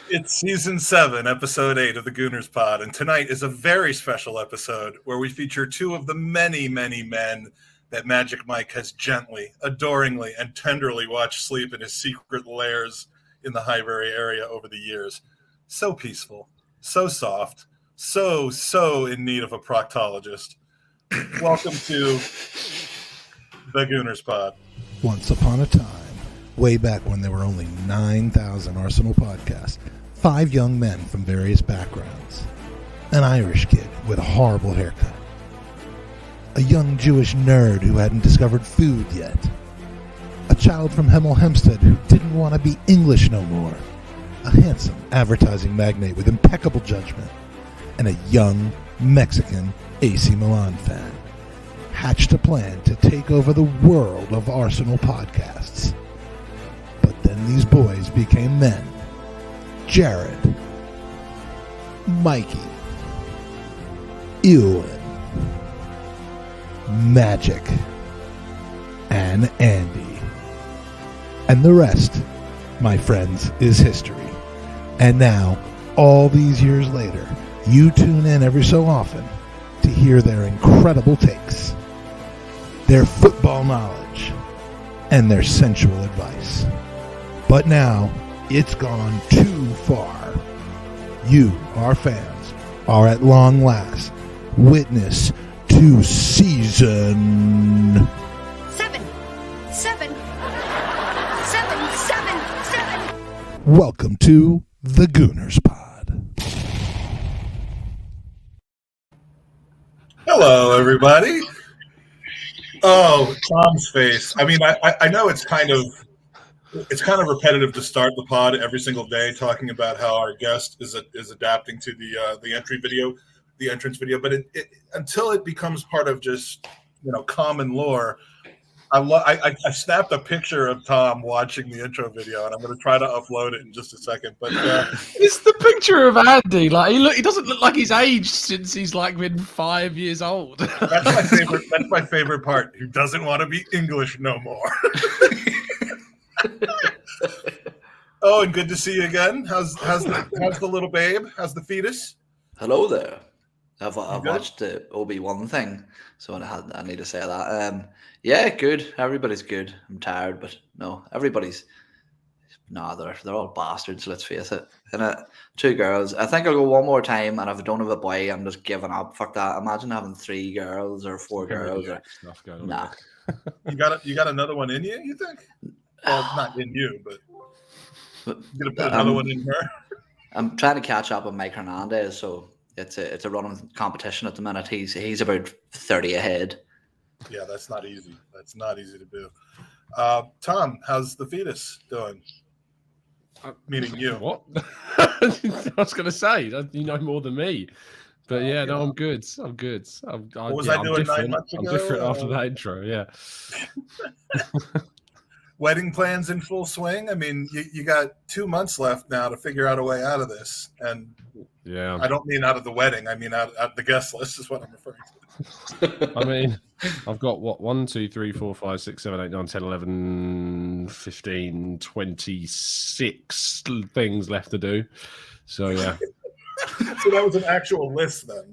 It's season 7, episode 8 of the Gooners pod, and tonight is a very special episode where we feature two of the many, many men that Magic Mike has gently, adoringly, and tenderly watched sleep in his secret lairs in the Highbury area over the years. So peaceful, so soft, so in need of a proctologist. Welcome to the Gooners pod. Once upon a time, way back when there were only 9,000 Arsenal podcasts, 5 young men from various backgrounds, an Irish kid with a horrible haircut, a young Jewish nerd who hadn't discovered food yet, a child from Hemel Hempstead who didn't want to be English no more, a handsome advertising magnate with impeccable judgment, and a young Mexican AC Milan fan hatched a plan to take over the world of Arsenal podcasts. But then these boys became men. Jared, Mikey, Ewan, Magic, and Andy. And the rest, my friends, is history. And now, all these years later, you tune in every so often to hear their incredible takes, their football knowledge, and their sensual advice. But now, it's gone too far. You, our fans, are at long last witness to season 7. Welcome to the Gooners pod. Hello, everybody. Oh, Tom's face. I mean, I know it's kind of repetitive to start the pod every single day talking about how our guest is adapting to the entrance video, but it until it becomes part of just common lore. I snapped a picture of Tom watching the intro video, and I'm going to try to upload it in just a second. But it's the picture of Andy. Like he doesn't look like he's aged since he's been 5 years old. That's my favorite. That's my favorite part. He doesn't want to be English no more. Oh, and good to see you again. How's the little babe? How's the fetus? Hello there. I've watched the Obi-Wan thing, so I need to say that. Yeah, good. Everybody's good. I'm tired, but no, they're all bastards. Let's face it. And 2 girls. I think I'll go one more time, and if I don't have a boy, I'm just giving up. Fuck that. Imagine having 3 girls or 4 girls. Nah. You got another one in you? You think? Well, not in you, but you're gonna put another one in her. I'm trying to catch up with Mike Hernandez, so it's a running competition at the minute. He's about 30 ahead. Yeah, that's not easy. That's not easy to do. Tom, how's the fetus doing? Meaning you. What? I was going to say, you know more than me. But yeah, no, I'm good. I'm good. What was I doing 9 months ago? I'm different after that intro, yeah. Wedding plans in full swing. I mean, you got 2 months left now to figure out a way out of this. And yeah, I don't mean out of the wedding. I mean out the guest list is what I'm referring to. I mean, I've got 1, 2, 3, 4, 5, 6, 7, 8, 9, 10, 11, 15, 26 things left to do. So yeah. So that was an actual list then.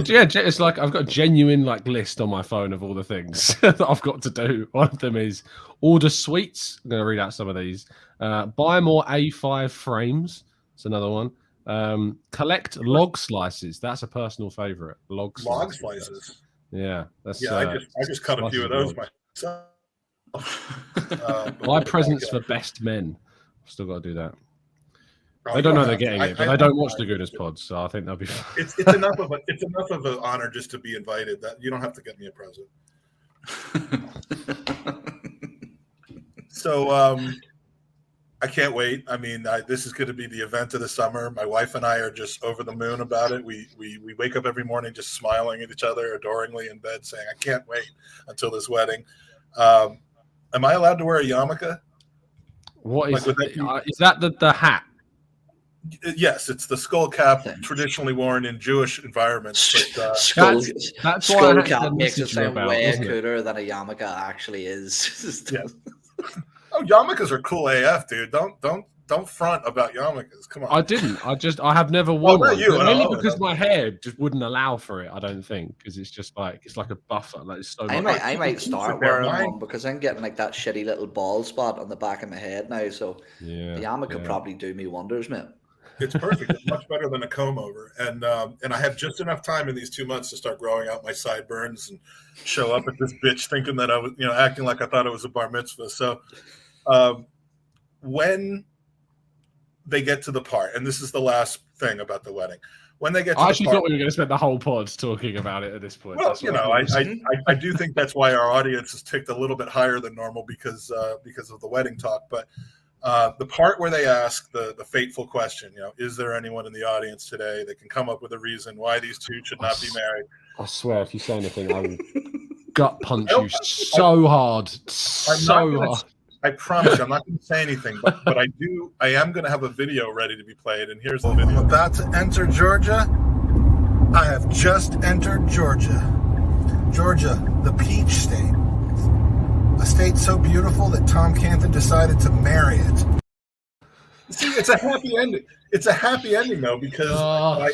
Yeah, it's like I've got a genuine list on my phone of all the things that I've got to do. One of them is order sweets. I'm going to read out some of these. Buy more A5 frames. That's another one. Collect log slices. That's a personal favorite. Log slices. Yeah, that's. Yeah, I just cut a few of those myself. Buy presents for best men. Still got to do that. They don't know they're getting it, but they don't watch the Gooners pod, so I think they'll be fine. It's enough of an honor just to be invited. That you don't have to get me a present. So I can't wait. I mean, this is going to be the event of the summer. My wife and I are just over the moon about it. We wake up every morning just smiling at each other adoringly in bed, saying, "I can't wait until this wedding." Am I allowed to wear a yarmulke? What is is that the hat? Yes, it's the skull cap traditionally worn in Jewish environments. But, skull cap makes it sound way cooler than a yarmulke actually is. Yeah. Oh, yarmulkes are cool AF, dude. Don't don't front about yarmulkes. Come on. I didn't. I have never worn not one. you. Mainly No, because no. my hair just wouldn't allow for it. I don't think, because it's just like a buffer. Like it's so. I might start there, wearing mine. one because I'm getting like that shitty little bald spot on the back of my head now. So the yarmulke could probably do me wonders, mate. It's perfect. It's much better than a comb over. And I have just enough time in these 2 months to start growing out my sideburns and show up at this bitch thinking that I was, acting like I thought it was a bar mitzvah. So when they get to the part, and this is the last thing about the wedding, when they get to I the actually part, thought we were going to spend the whole pod talking about it at this point. well, I do think that's why our audience has ticked a little bit higher than normal because of the wedding talk. But the part where they ask the fateful question, is there anyone in the audience today that can come up with a reason why these two should not be married? I swear, if you say anything, I will gut punch you so hard. I promise you, I'm not going to say anything, but I am going to have a video ready to be played, and here's the video. I'm about to enter Georgia. I have just entered Georgia. Georgia, the peach state. A state so beautiful that Tom Canton decided to marry it. See, it's a happy ending. It's a happy ending, though, because I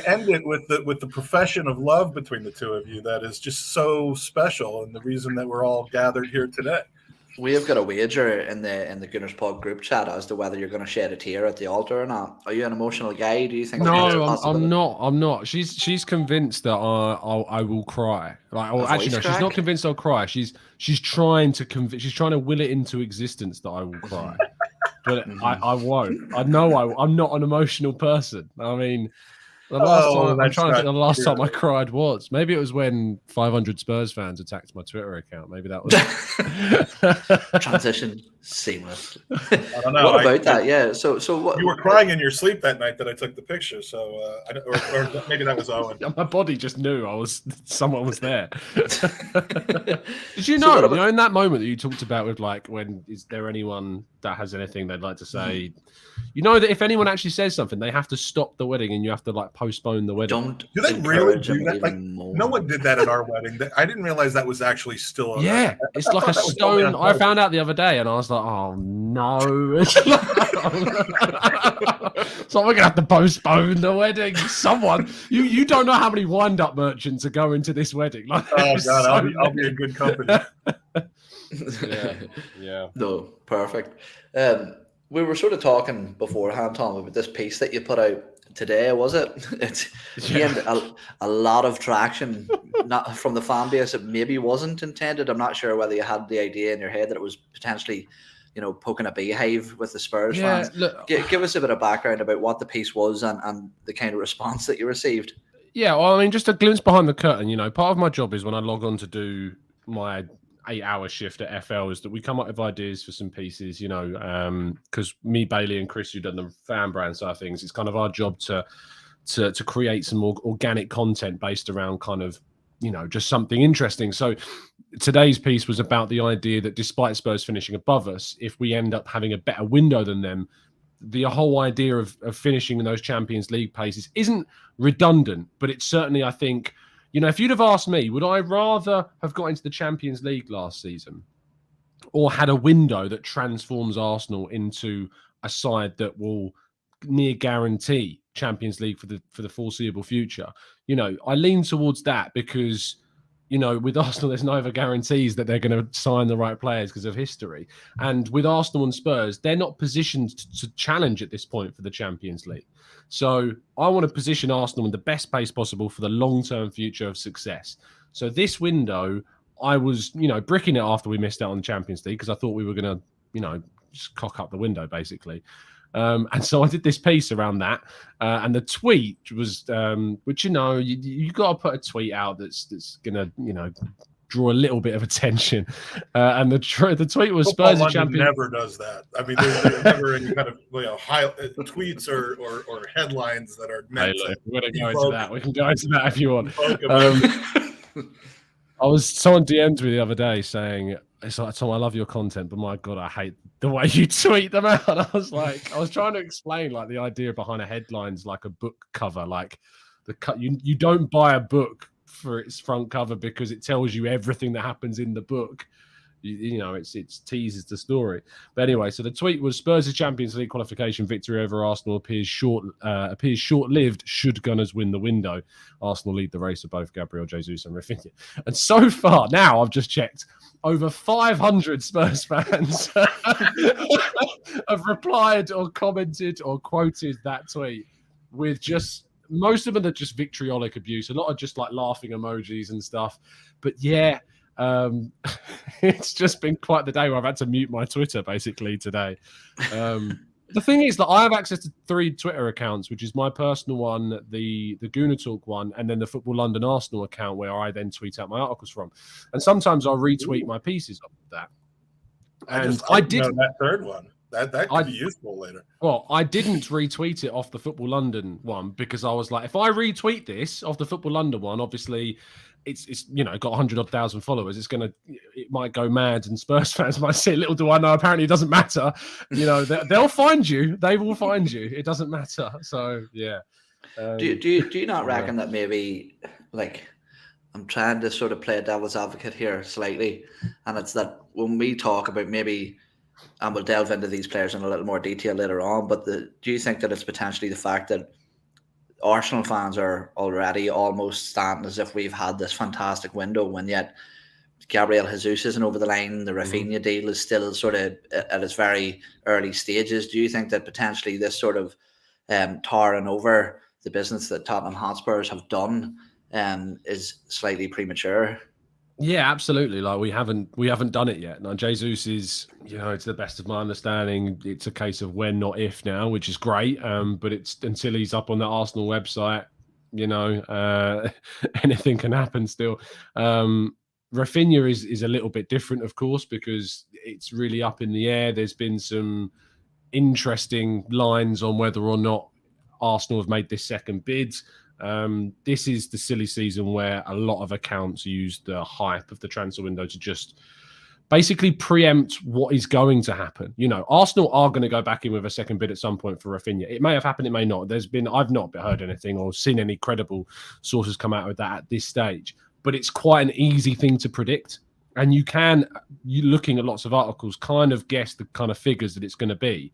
end it with the profession of love between the two of you that is just so special, and the reason that we're all gathered here today. We have got a wager in the Gooners Pod group chat as to whether you're going to shed a tear at the altar or not. Are you an emotional guy? Do you think? No, I'm not. I'm not. She's convinced that I will cry. She's not convinced I'll cry. She's trying to She's trying to will it into existence that I will cry, but I won't. I know I'm not an emotional person. I mean. The last time I cried was maybe it was when 500 Spurs fans attacked my Twitter account. Maybe that was transition seamless. I don't know. What about that? Yeah. So what? You were crying in your sleep that night that I took the picture. So or maybe that was Owen. My body just knew someone was there. Did you know? In that moment that you talked about with when is there anyone that has anything they'd like to say? You know that if anyone actually says something, they have to stop the wedding and you have to postpone the wedding. Do they really do that? No one did that at our wedding. I didn't realize that was actually still. It's like a stone. I found out the other day, and I was like, "Oh no!" So we're gonna have to postpone the wedding. Someone, you don't know how many wind-up merchants are going to this wedding. Oh God, I'll be in good company. Yeah. No, perfect. We were sort of talking beforehand, Tom, about this piece that you put out today, was it? It's gained a lot of traction, not from the fan base. It maybe wasn't intended. I'm not sure whether you had the idea in your head that it was potentially, poking a beehive with the Spurs fans. Look, give us a bit of background about what the piece was and the kind of response that you received. Yeah, well, I mean, just a glimpse behind the curtain. Part of my job is when I log on to do my 8-hour shift at FL is that we come up with ideas for some pieces, because me, Bailey, and Chris, who done the fan brand side of things, it's kind of our job to create some more organic content based around kind of, just something interesting. So today's piece was about the idea that despite Spurs finishing above us, if we end up having a better window than them, the whole idea of finishing in those Champions League places isn't redundant, but it's certainly, I think, if you'd have asked me, would I rather have got into the Champions League last season or had a window that transforms Arsenal into a side that will near guarantee Champions League for the foreseeable future? I lean towards that because, with Arsenal, there's no other guarantees that they're going to sign the right players because of history. And with Arsenal and Spurs, they're not positioned to challenge at this point for the Champions League. So I want to position Arsenal in the best place possible for the long-term future of success. So this window, I was, bricking it after we missed out on the Champions League because I thought we were going to, just cock up the window, basically. And so I did this piece around that, and the tweet was, which you got to put a tweet out that's gonna draw a little bit of attention. And the tweet was Football Spurs are champions. Never does that. I mean, there's never any kind of high tweets or headlines that are meant to. We're gonna go into that. We can go into that if you want. Someone DM'd me the other day saying, it's like, Tom, I love your content, but my God, I hate the way you tweet them out. And I was trying to explain the idea behind a headline's like a book cover, you don't buy a book for its front cover because it tells you everything that happens in the book. You know, it teases the story. But anyway, so the tweet was Spurs' Champions League qualification victory over Arsenal appears short-lived should Gunners win the window. Arsenal lead the race of both Gabriel Jesus and Rafinha. And so far, now I've just checked, over 500 Spurs fans have replied or commented or quoted that tweet with just, most of them are just vitriolic abuse. A lot of just like laughing emojis and stuff. But yeah, it's just been quite the day where I've had to mute my Twitter basically today. The thing is that I have access to 3 Twitter accounts, which is my personal one, the Gooner Talk one, and then the Football London Arsenal account where I then tweet out my articles from. And sometimes I'll retweet my pieces of that. And I did that third one. That could be useful later. Well, I didn't retweet it off the Football London one because I was like, if I retweet this off the Football London one, obviously it's you know, got 100,000 followers. It might go mad, and Spurs fans might say, little do I know, apparently it doesn't matter. You know, they'll find you. They will find you. It doesn't matter. So yeah. Do you not reckon that maybe, like, I'm trying to sort of play devil's advocate here slightly, and it's that when we talk about maybe, and we'll delve into these players in a little more detail later on, but do you think that it's potentially the fact that Arsenal fans are already almost standing as if we've had this fantastic window, when yet Gabriel Jesus isn't over the line, the Rafinha deal is still sort of at its very early stages? Do you think that potentially this sort of tarring over the business that Tottenham Hotspurs have done is slightly premature? Yeah, absolutely. Like we haven't done it yet. Now Jesus is, you know, to the best of my understanding, it's a case of when, not if now, which is great. But it's until he's up on the Arsenal website, you know, anything can happen still. Rafinha is a little bit different, of course, because it's really up in the air. There's been some interesting lines on whether or not Arsenal have made this second bid. This is the silly season where a lot of accounts use the hype of the transfer window to just basically preempt what is going to happen. You know, Arsenal are going to go back in with a second bid at some point for Rafinha. It may have happened, it may not. I've not heard anything or seen any credible sources come out with that at this stage. But it's quite an easy thing to predict. And you looking at lots of articles, kind of guess the kind of figures that it's going to be.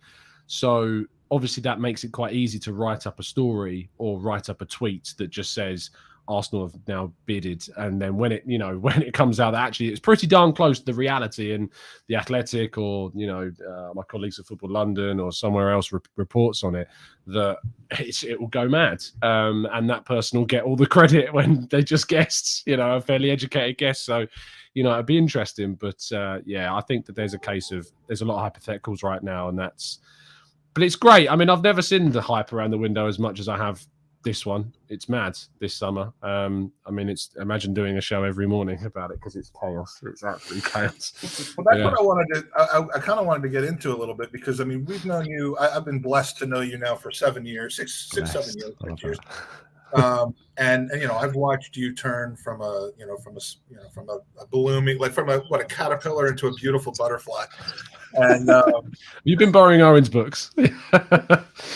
So obviously that makes it quite easy to write up a story or write up a tweet that just says Arsenal have now bidded, and then when it comes out that actually it's pretty darn close to the reality, and the Athletic or my colleagues at Football London or somewhere else reports on it, that it will go mad, and that person will get all the credit when they just guessed, a fairly educated guess. So it'd be interesting, but I think that there's a lot of hypotheticals right now, but it's great. I mean, I've never seen the hype around the window as much as I have this one. It's mad this summer. Imagine doing a show every morning about it, because it's chaos. It's absolutely chaos. Well, that's what I wanted to. I kind of wanted to get into a little bit, because we've known you. I've been blessed to know you now for 7 years, 7 years. And I've watched you turn from a blooming, from a caterpillar into a beautiful butterfly. And you've been borrowing Owen's books.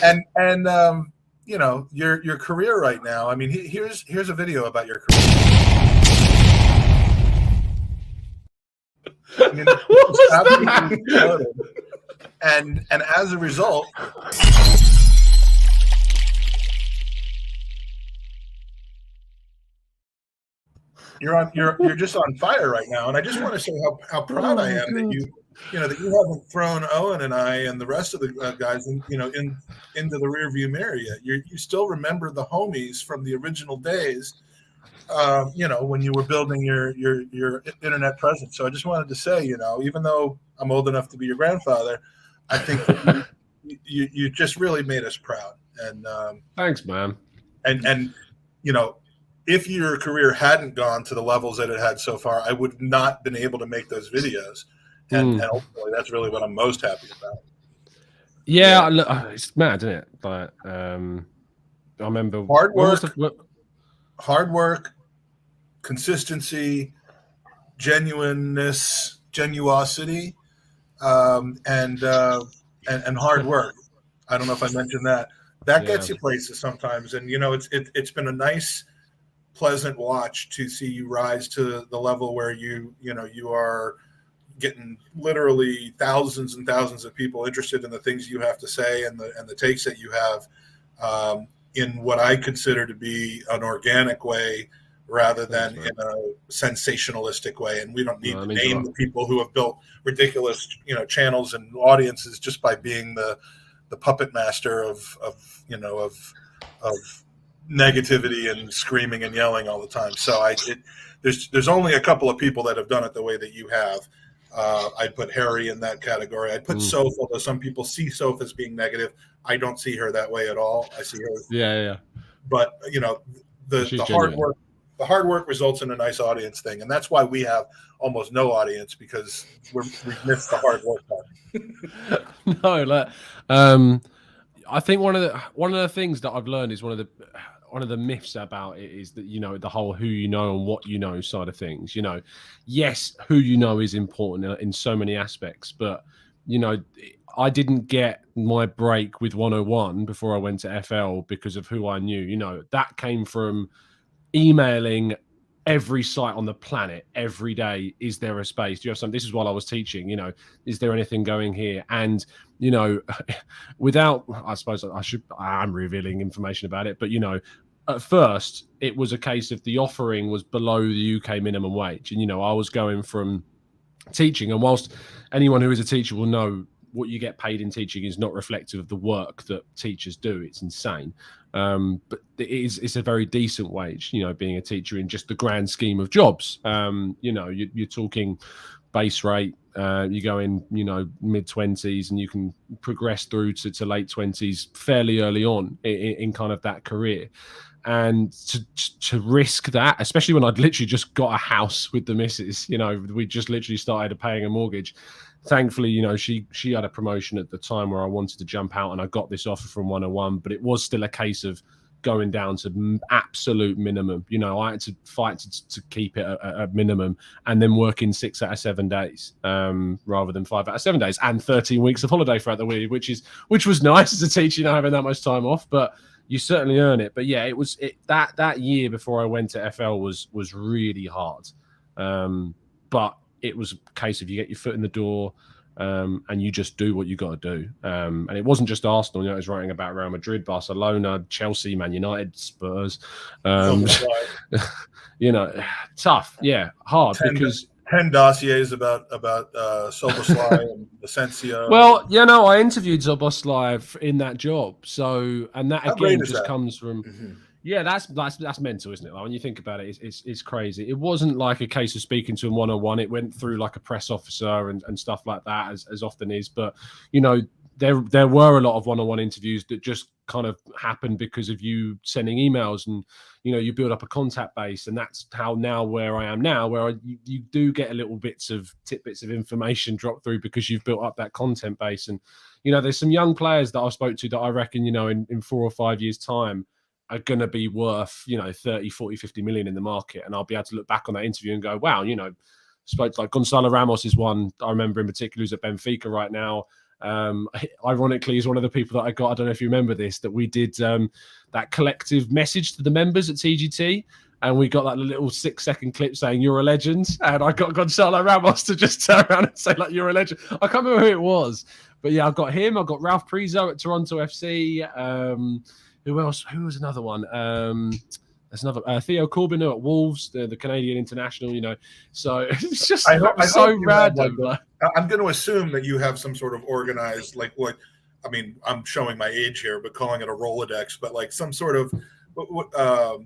and your career right now. I mean, here's a video about your career. And as a result, you're just on fire right now. And I just want to say how proud I am that you haven't thrown Owen and I and the rest of the guys into the rearview mirror yet. You still remember the homies from the original days, when you were building your internet presence. So I just wanted to say, even though I'm old enough to be your grandfather, I think that you just really made us proud. And thanks, man. And if your career hadn't gone to the levels that it had so far, I would not been able to make those videos. And hopefully that's really what I'm most happy about. Yeah. Look, it's mad, isn't it? But I remember hard work, consistency, genuineness, genuosity, and hard work. I don't know if I mentioned that. That gets you places sometimes, and it's been a nice, pleasant watch to see you rise to the level where you are getting literally thousands and thousands of people interested in the things you have to say and the takes that you have in what I consider to be an organic way rather than in a sensationalistic way. And we don't need to name the people who have built ridiculous, channels and audiences just by being the puppet master of negativity and screaming and yelling all the time. So there's only a couple of people that have done it the way that you have. I'd put Harry in that category. I'd put Soph, although some people see Soph as being negative. I don't see her that way at all. I see her. Yeah. But the hard work results in a nice audience thing, and that's why we have almost no audience, because we've missed the hard work part. No, I think one of the things that I've learned is one of the myths about it is that, the whole who you know and what you know side of things. Yes, who you know is important in so many aspects, but I didn't get my break with 101 before I went to FL because of who I knew. That came from emailing every site on the planet every day. Is there a space? Do you have something? This is while I was teaching, is there anything going here? And, without, I suppose I'm revealing information about it, but, at first it was a case of the offering was below the UK minimum wage. And, I was going from teaching, and whilst anyone who is a teacher will know what you get paid in teaching is not reflective of the work that teachers do. It's insane. But it's a very decent wage, being a teacher in just the grand scheme of jobs. You're talking base rate, you go in, mid-20s, and you can progress through to late 20s fairly early on in kind of that career. And to risk that, especially when I'd literally just got a house with the missus, we just literally started paying a mortgage. Thankfully, she had a promotion at the time where I wanted to jump out, and I got this offer from 101, but it was still a case of going down to absolute minimum. I had to fight to keep it at minimum, and then working 6 out of 7 days rather than 5 out of 7 days, and 13 weeks of holiday throughout the week, which was nice as a teacher, having that much time off, but you certainly earn it. But yeah, that year before I went to FL was really hard. But it was a case of you get your foot in the door, and you just do what you got to do. And it wasn't just Arsenal. I was writing about Real Madrid, Barcelona, Chelsea, Man United, Spurs. Tough. Yeah, hard because 10 dossiers about Soboslai and Asensio. Well, I interviewed Soboslai in that job. So, and that again just comes from. Mm-hmm. Yeah, that's mental, isn't it? Like, when you think about it, it's crazy. It wasn't like a case of speaking to him 101. It went through like a press officer and stuff like that, as often is. But there were a lot of 101 interviews that just kind of happened because of you sending emails, and you build up a contact base, and that's how now where I am now, where you do get a little tidbits of information drop through because you've built up that content base. And there's some young players that I've spoke to that I reckon in 4 or 5 years' time are going to be worth 30, 40, 50 million in the market, and I'll be able to look back on that interview and go, wow, spoke to like Gonzalo Ramos is one I remember in particular, who's at Benfica right now. Ironically, he's one of the people that I got, I don't know if you remember this, that we did that collective message to the members at TGT, and we got that little 6-second clip saying you're a legend, and I got Gonzalo Ramos to just turn around and say like you're a legend. I can't remember who it was, but yeah, I've got him. I've got Ralph Priso at Toronto FC. Who else? Who was another one? There's another Theo Corbin at Wolves, the Canadian international. So it's just so random. I'm going to assume that you have some sort of organized, I'm showing my age here, but calling it a Rolodex, but like some sort of, a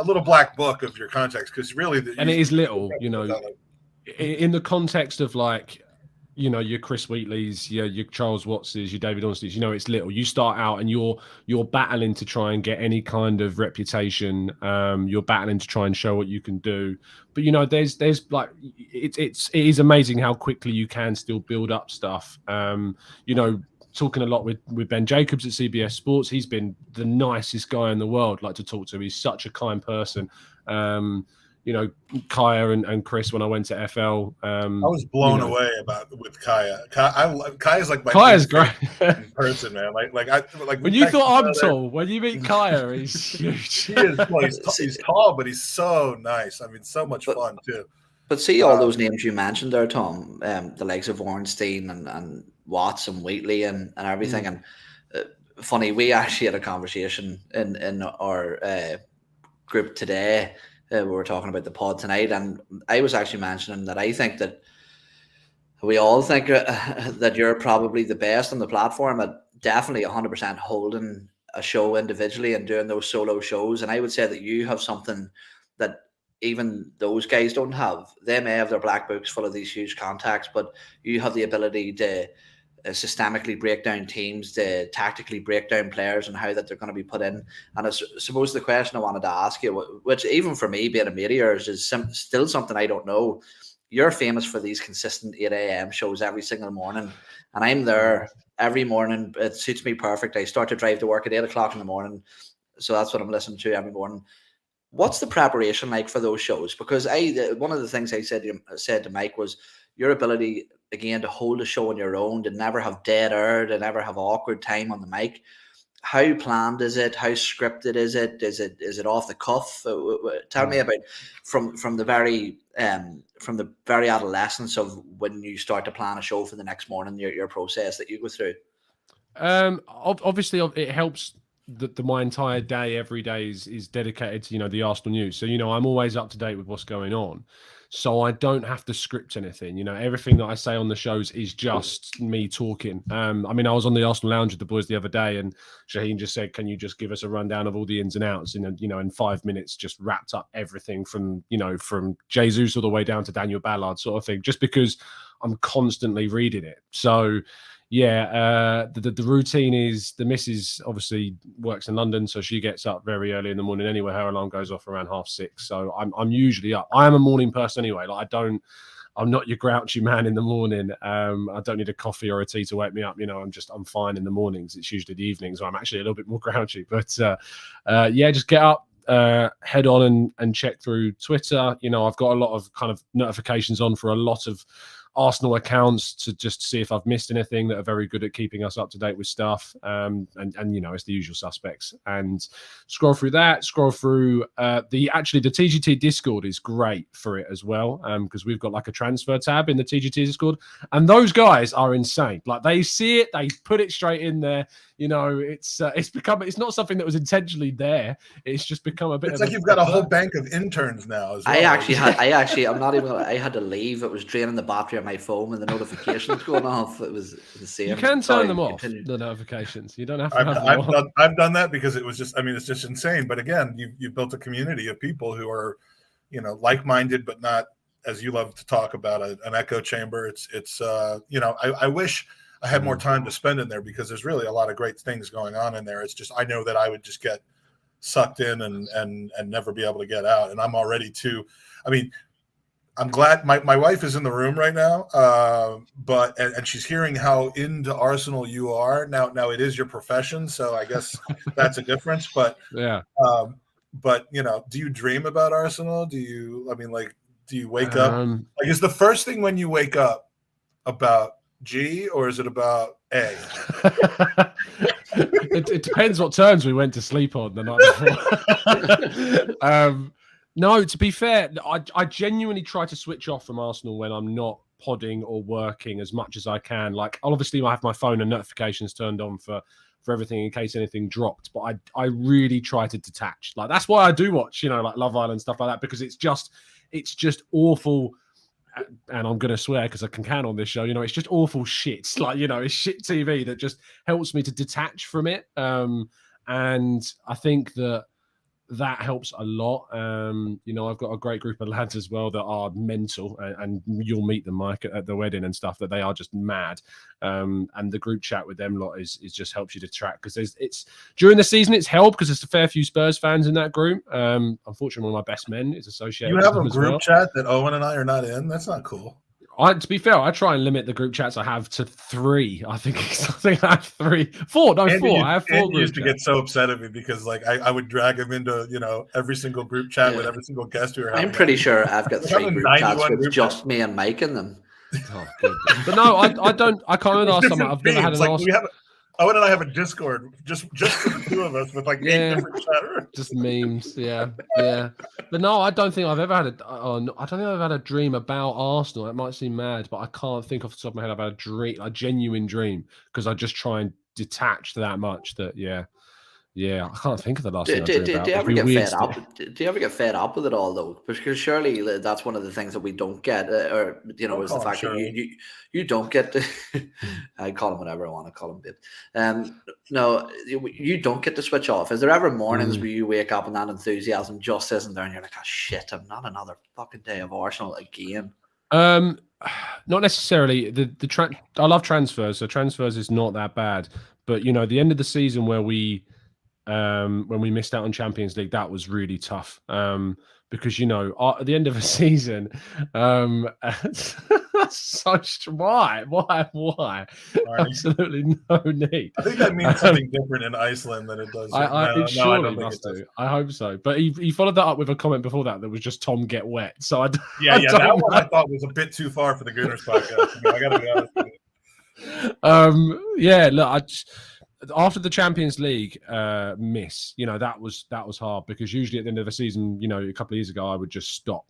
little black book of your contacts, because really, and it is little, in the context of like. Your Chris Wheatley's, your Charles Watts's, your David Ornstein's, it's little. You start out and you're battling to try and get any kind of reputation. You're battling to try and show what you can do. But there's like it is amazing how quickly you can still build up stuff. Talking a lot with Ben Jacobs at CBS Sports, he's been the nicest guy in the world, like to talk to. He's such a kind person. Kaya and Chris, when I went to FL, I was blown away with Kaya. Kaya's like my Kaya's great person, man. When you thought I'm tall, when you meet Kaya, he's huge. He is. Well, he's tall, but he's so nice. I mean, so much fun too. But see all those names you mentioned there, Tom, the likes of Ornstein and Watts and Wheatley and everything. And funny, we actually had a conversation in our group today. We were talking about the pod tonight, and I was actually mentioning that I think that we all think that you're probably the best on the platform at definitely 100% holding a show individually and doing those solo shows. And I would say that you have something that even those guys don't have. They may have their black books full of these huge contacts, but you have the ability to systemically break down teams, to tactically break down players and how that they're going to be put in. And I suppose the question I wanted to ask you, which even for me being a mate of yours is still something I don't know. You're famous for these consistent 8 a.m. shows every single morning, and I'm there every morning. It suits me perfect. I start to drive to work at 8 o'clock in the morning, so that's what I'm listening to every morning. What's the preparation like for those shows? Because one of the things I said to Mike was your ability again to hold a show on your own, to never have dead air, to never have awkward time on the mic. How planned is it? How scripted is it? Is it off the cuff? Tell me about from the very adolescence of when you start to plan a show for the next morning, your process that you go through. Obviously, it helps that my entire day, every day is dedicated to the Arsenal news. So I'm always up to date with what's going on. So I don't have to script anything. Everything that I say on the shows is just me talking. I was on the Arsenal Lounge with the boys the other day, and Shaheen just said, "Can you just give us a rundown of all the ins and outs?" And in 5 minutes, just wrapped up everything from Jesus all the way down to Daniel Ballard, sort of thing. Just because I'm constantly reading it. So. Yeah, the routine is the missus obviously works in London, so she gets up very early in the morning anyway. Her alarm goes off around 6:30, so I'm usually up. I am a morning person anyway. I'm not your grouchy man in the morning. I don't need a coffee or a tea to wake me up. I'm fine in the mornings. It's usually the evenings where I'm actually a little bit more grouchy. But just get up, head on and check through Twitter. I've got a lot of kind of notifications on for a lot of Arsenal accounts to just see if I've missed anything, that are very good at keeping us up to date with stuff. And it's the usual suspects. And scroll through the TGT Discord is great for it as well, because we've got like a transfer tab in the TGT Discord, and those guys are insane. Like, they see it, they put it straight in there. It's not something that was intentionally there. It's just become a bit. It's like you've got a whole bank of interns now as well. I had to leave. It was draining the battery on my phone and the notifications going off. It was the same. You can turn them off, the notifications. You don't have to. I've done that because it was just. It's just insane. But again, you've built a community of people who are, like-minded, but not, as you love to talk about, an echo chamber. I wish I had more time to spend in there, because there's really a lot of great things going on in there. It's just, I know that I would just get sucked in and never be able to get out. And I'm already too, I'm glad my wife is in the room right now, but she's hearing how into Arsenal you are. Now it is your profession, so I guess that's a difference. But yeah. But do you dream about Arsenal? Do you wake up? Is the first thing when you wake up about G, or is it about A? It depends what terms we went to sleep on the night before. No, to be fair, I genuinely try to switch off from Arsenal when I'm not podding or working as much as I can. Like, obviously I have my phone and notifications turned on for everything in case anything dropped, but I really try to detach. Like, that's why I do watch, like Love Island, stuff like that, because it's just awful. And I'm going to swear because I can on this show, it's just awful shit. It's like, it's shit TV that just helps me to detach from it. And I think that helps a lot. I've got a great group of lads as well that are mental, and you'll meet them, Mike, at the wedding and stuff, that they are just mad. And the group chat with them lot is just helps you to track, because it's during the season it's helped because there's a fair few Spurs fans in that group. Unfortunately, one of my best men is associated. You have a group chat that Owen and I are not in. That's not cool. To be fair, I try and limit the group chats I have to 3. I think I have 3, 4. No, 4. I have 4 group used to get so upset at me because, like, I would drag him into every single group chat with every single guest we were having. I'm pretty sure I've got 3 group chats with just me and Mike in them. Oh, good. But no, I don't. I can't remember last time. I've never had an Arsenal. Owen and I have a Discord just for the two of us with like 8 different chat rooms. Just memes. Yeah. But no, I don't think I've ever had a dream about Arsenal. It might seem mad, but I can't think off the top of my head about a genuine dream, because I just try and detach that much that I can't think of the last thing I dreamed about. Do you ever get fed up? Do you ever get fed up with it all though? Because surely that's one of the things that we don't get, or is the fact that you don't get to. I call him whatever I want to call him, babe. No, you don't get to switch off. Is there ever mornings where you wake up and that enthusiasm just isn't there, and you're like, oh shit, I'm not another fucking day of Arsenal again? Not necessarily. I love transfers, so transfers is not that bad. But the end of the season when we missed out on Champions League, that was really tough. Because at the end of a season, why? Absolutely no need. I think that means something different in Iceland than it does. It surely must do. I hope so. But he followed that up with a comment before that was just "Tom get wet." So that one I thought was a bit too far for the Gooners podcast. I got to be honest with you. Look, after the Champions League miss, that was hard, because usually at the end of the season, a couple of years ago, I would just stop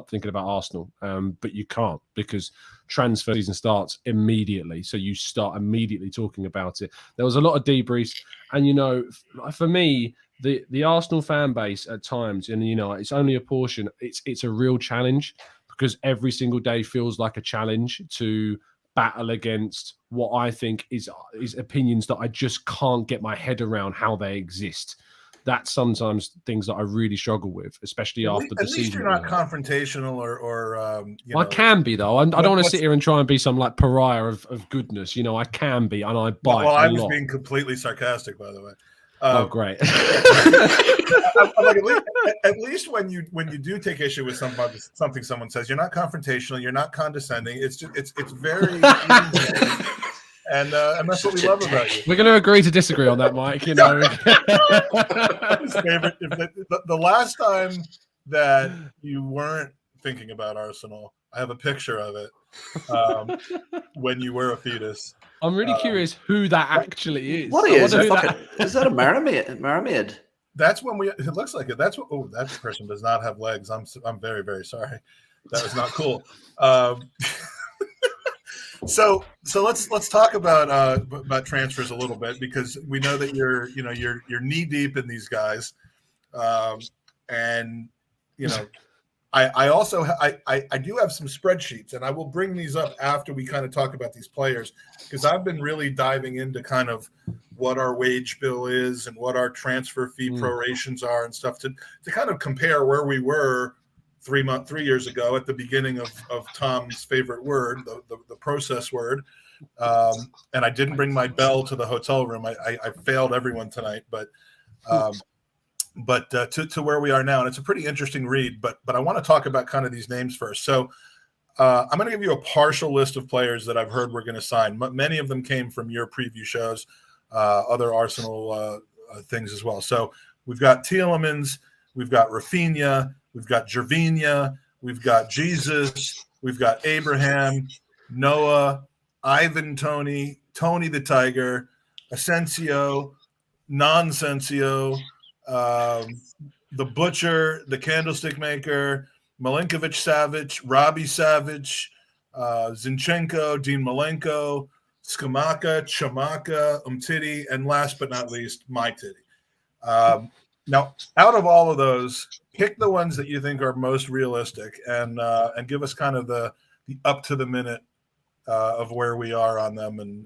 thinking about Arsenal. But you can't, because transfer season starts immediately. So you start immediately talking about it. There was a lot of debriefs, and for me, the Arsenal fan base at times, and it's only a portion. It's a real challenge, because every single day feels like a challenge to battle against what I think is opinions that I just can't get my head around how they exist. That's sometimes things that I really struggle with, especially after the season. At least you're not confrontational or I can be, though. I don't want to sit here and try and be some like pariah of goodness. I can be, and I bite. Well, I was being completely sarcastic, by the way. Oh, great. At least when you do take issue with something someone says, you're not confrontational, you're not condescending. It's very and that's what we love about you. We're going to agree to disagree on that, Mike. His favorite. The last time that you weren't thinking about Arsenal, I have a picture of it when you were a fetus. I'm really curious who that actually is. What is that a mermaid? That's when it looks like it. That's what. Oh, that person does not have legs. I'm very, very sorry. That was not cool. So let's talk about transfers a little bit, because we know that you're knee deep in these guys, and I also I do have some spreadsheets, and I will bring these up after we kind of talk about these players, because I've been really diving into kind of what our wage bill is and what our transfer fee prorations are and stuff to kind of compare where we were 3 years ago at the beginning of Tom's favorite word, the process word. And I didn't bring my bell to the hotel room. I failed everyone tonight, but to where we are now, and it's a pretty interesting read. But I want to talk about kind of these names first. So I'm going to give you a partial list of players that I've heard we're going to sign. Many of them came from your preview shows, other Arsenal things as well. So we've got Tielemans, we've got Rafinha, we've got Gervinha, we've got Jesus, we've got Abraham, Noah, Ivan Toney, Tony the Tiger, Asensio, Nonsensio, the Butcher, the Candlestick Maker, Milinkovic-Savic, Robbie Savic, Zinchenko, Dean Malenko, Skamaka, Chamaka, Umtiti, and last but not least, my titty. Now, out of all of those, pick the ones that you think are most realistic, and give us kind of the up to the minute of where we are on them. And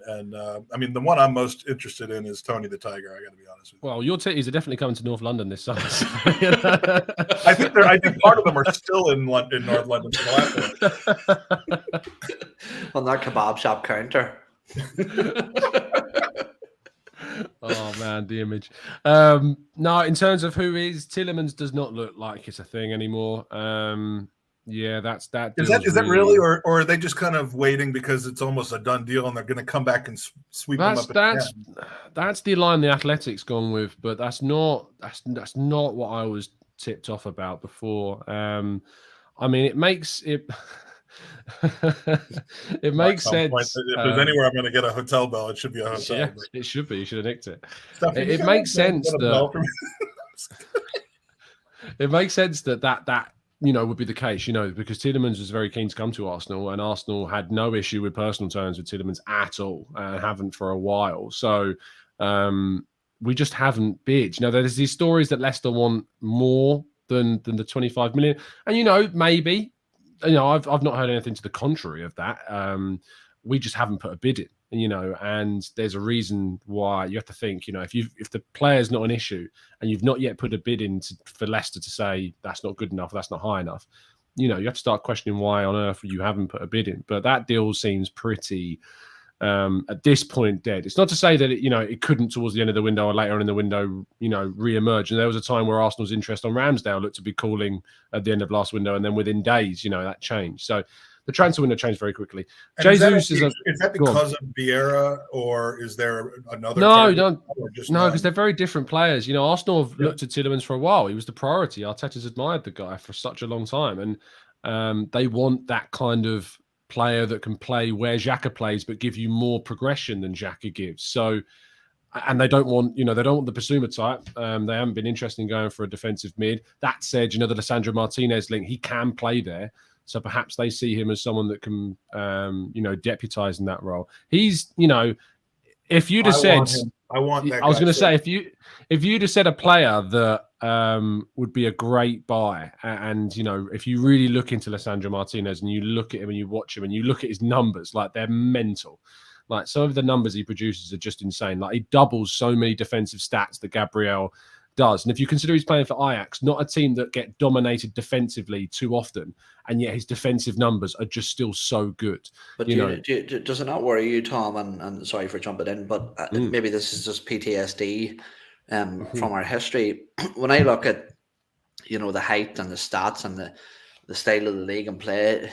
I mean, the one I'm most interested in is Tony the Tiger. I got to be honest with you. Well, your titties are definitely coming to North London this summer. I think part of them are still in North London. On that kebab shop counter. Oh man, the image. No, in terms of who is Tielemans, does not look like it's a thing anymore. Yeah, that's that. Is that really, or are they just kind of waiting because it's almost a done deal and they're going to come back and sweep them up? That's the line the Athletic's gone with, but that's not what I was tipped off about before. I mean, it makes it. It makes At some point, sense. if there's anywhere I'm going to get a hotel bell, it should be a hotel. Yeah, it should be. You should have nicked it. Stephanie, It makes sense that that would be the case, because Tielemans was very keen to come to Arsenal, and Arsenal had no issue with personal terms with Tielemans at all, and haven't for a while. So we just haven't bid. There's these stories that Leicester want more than the 25 million, and maybe, I've not heard anything to the contrary of that. We just haven't put a bid in. And there's a reason why. You have to think, if the player's not an issue and you've not yet put a bid in for Leicester to say that's not good enough, that's not high enough, you have to start questioning why on earth you haven't put a bid in. But that deal seems pretty, at this point, dead. It's not to say that it couldn't towards the end of the window or later on in the window, re-emerge. And there was a time where Arsenal's interest on Ramsdale looked to be cooling at the end of last window, and then within days, that changed. So the transfer window changed very quickly. Jesus is that because of Vieira, or is there another? No, because they're very different players. Arsenal have looked at Tielemans for a while. He was the priority. Arteta's admired the guy for such a long time, and they want that kind of player that can play where Xhaka plays, but give you more progression than Xhaka gives. So, and they don't want, the Basuma type. They haven't been interested in going for a defensive mid. That said, the Lisandro Martinez link, he can play there. So perhaps they see him as someone that can, deputize in that role. He's, if you'd have said, I want that. I was going to say, if you'd have said a player that would be a great buy, and if you really look into Lisandro Martinez and you look at him and you watch him and you look at his numbers, like they're mental. Like some of the numbers he produces are just insane. Like he doubles so many defensive stats that Gabriel does. And if you consider he's playing for Ajax, not a team that get dominated defensively too often, and yet his defensive numbers are just still so good. But does it not worry you, Tom? And sorry for jumping in, but maybe this is just PTSD from our history. When I look at the height and the stats and the style of the league and play,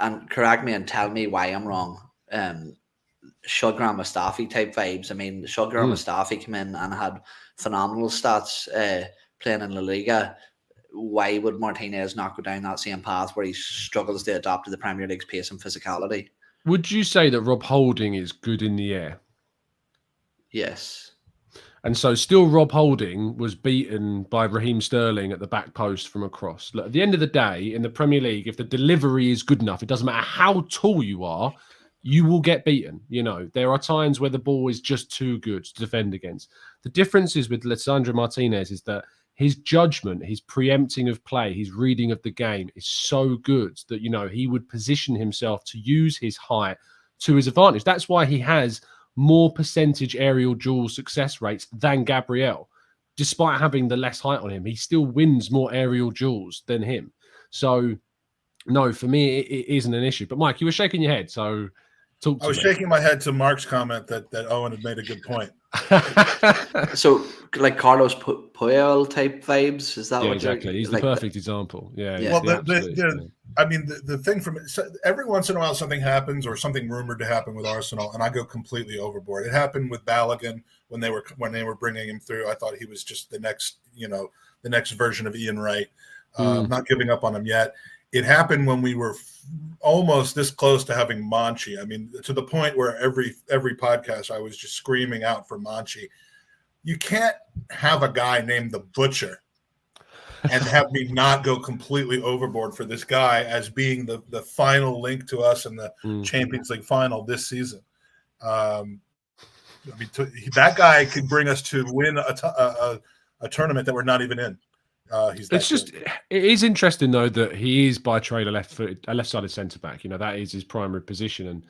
and correct me and tell me why I'm wrong. Shudgram Mustafi type vibes. I mean, Shudgram Mustafi came in and had phenomenal stats playing in La Liga. Why would Martinez not go down that same path where he struggles to adapt to the Premier League's pace and physicality? Would you say that Rob Holding is good in the air? Yes. And so still Rob Holding was beaten by Raheem Sterling at the back post from a cross. Look, at the end of the day, in the Premier League, if the delivery is good enough, it doesn't matter how tall you are, you will get beaten. There are times where the ball is just too good to defend against. The difference is with Lisandro Martinez is that his judgment, his preempting of play, his reading of the game is so good that, he would position himself to use his height to his advantage. That's why he has more percentage aerial duel success rates than Gabriel. Despite having the less height on him, he still wins more aerial duels than him. So, no, for me, it isn't an issue. But Mike, you were shaking your head, so talk to me. I was shaking my head to Mark's comment that Owen had made a good point. So, like Carlos Puyol type vibes, is that what exactly? He's the perfect example. Yeah. Well, the thing from every once in a while something happens or something rumored to happen with Arsenal, and I go completely overboard. It happened with Balogun when they were bringing him through. I thought he was just the next version of Ian Wright. Not giving up on him yet. It happened when we were almost this close to having Monchi. I mean, to the point where every podcast I was just screaming out for Monchi. You can't have a guy named the Butcher and have me not go completely overboard for this guy as being the final link to us in the Champions League final this season. That guy could bring us to win a tournament that we're not even in. It is interesting though that he is by trade a left-sided centre back. That is his primary position,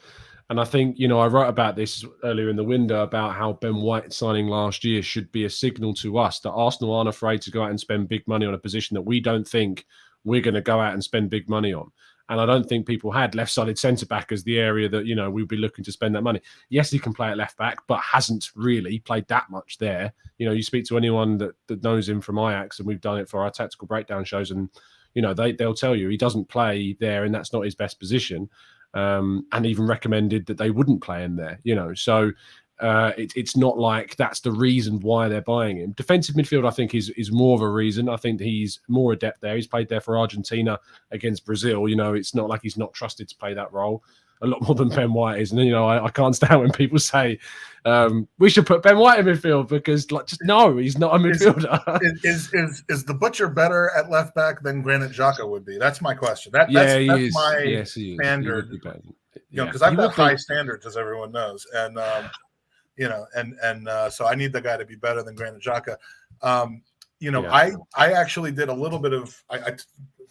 and I think I wrote about this earlier in the window about how Ben White signing last year should be a signal to us that Arsenal aren't afraid to go out and spend big money on a position that we don't think we're going to go out and spend big money on. And I don't think people had left-sided centre-back as the area that, we'd be looking to spend that money. Yes, he can play at left-back, but hasn't really played that much there. You speak to anyone that knows him from Ajax, and we've done it for our tactical breakdown shows, and, they'll tell you he doesn't play there, and that's not his best position, and even recommended that they wouldn't play him there, So It's not like that's the reason why they're buying him. Defensive midfield, I think, is more of a reason. I think he's more adept there. He's played there for Argentina against Brazil. It's not like he's not trusted to play that role a lot more than Ben White is. And I can't stand when people say we should put Ben White in midfield because just no, he's not a midfielder. Is the Butcher better at left back than Granit Xhaka would be? That's my question. That's my standard. Because I've got high standards, as everyone knows, and so I need the guy to be better than Granit Xhaka. I actually did a little bit of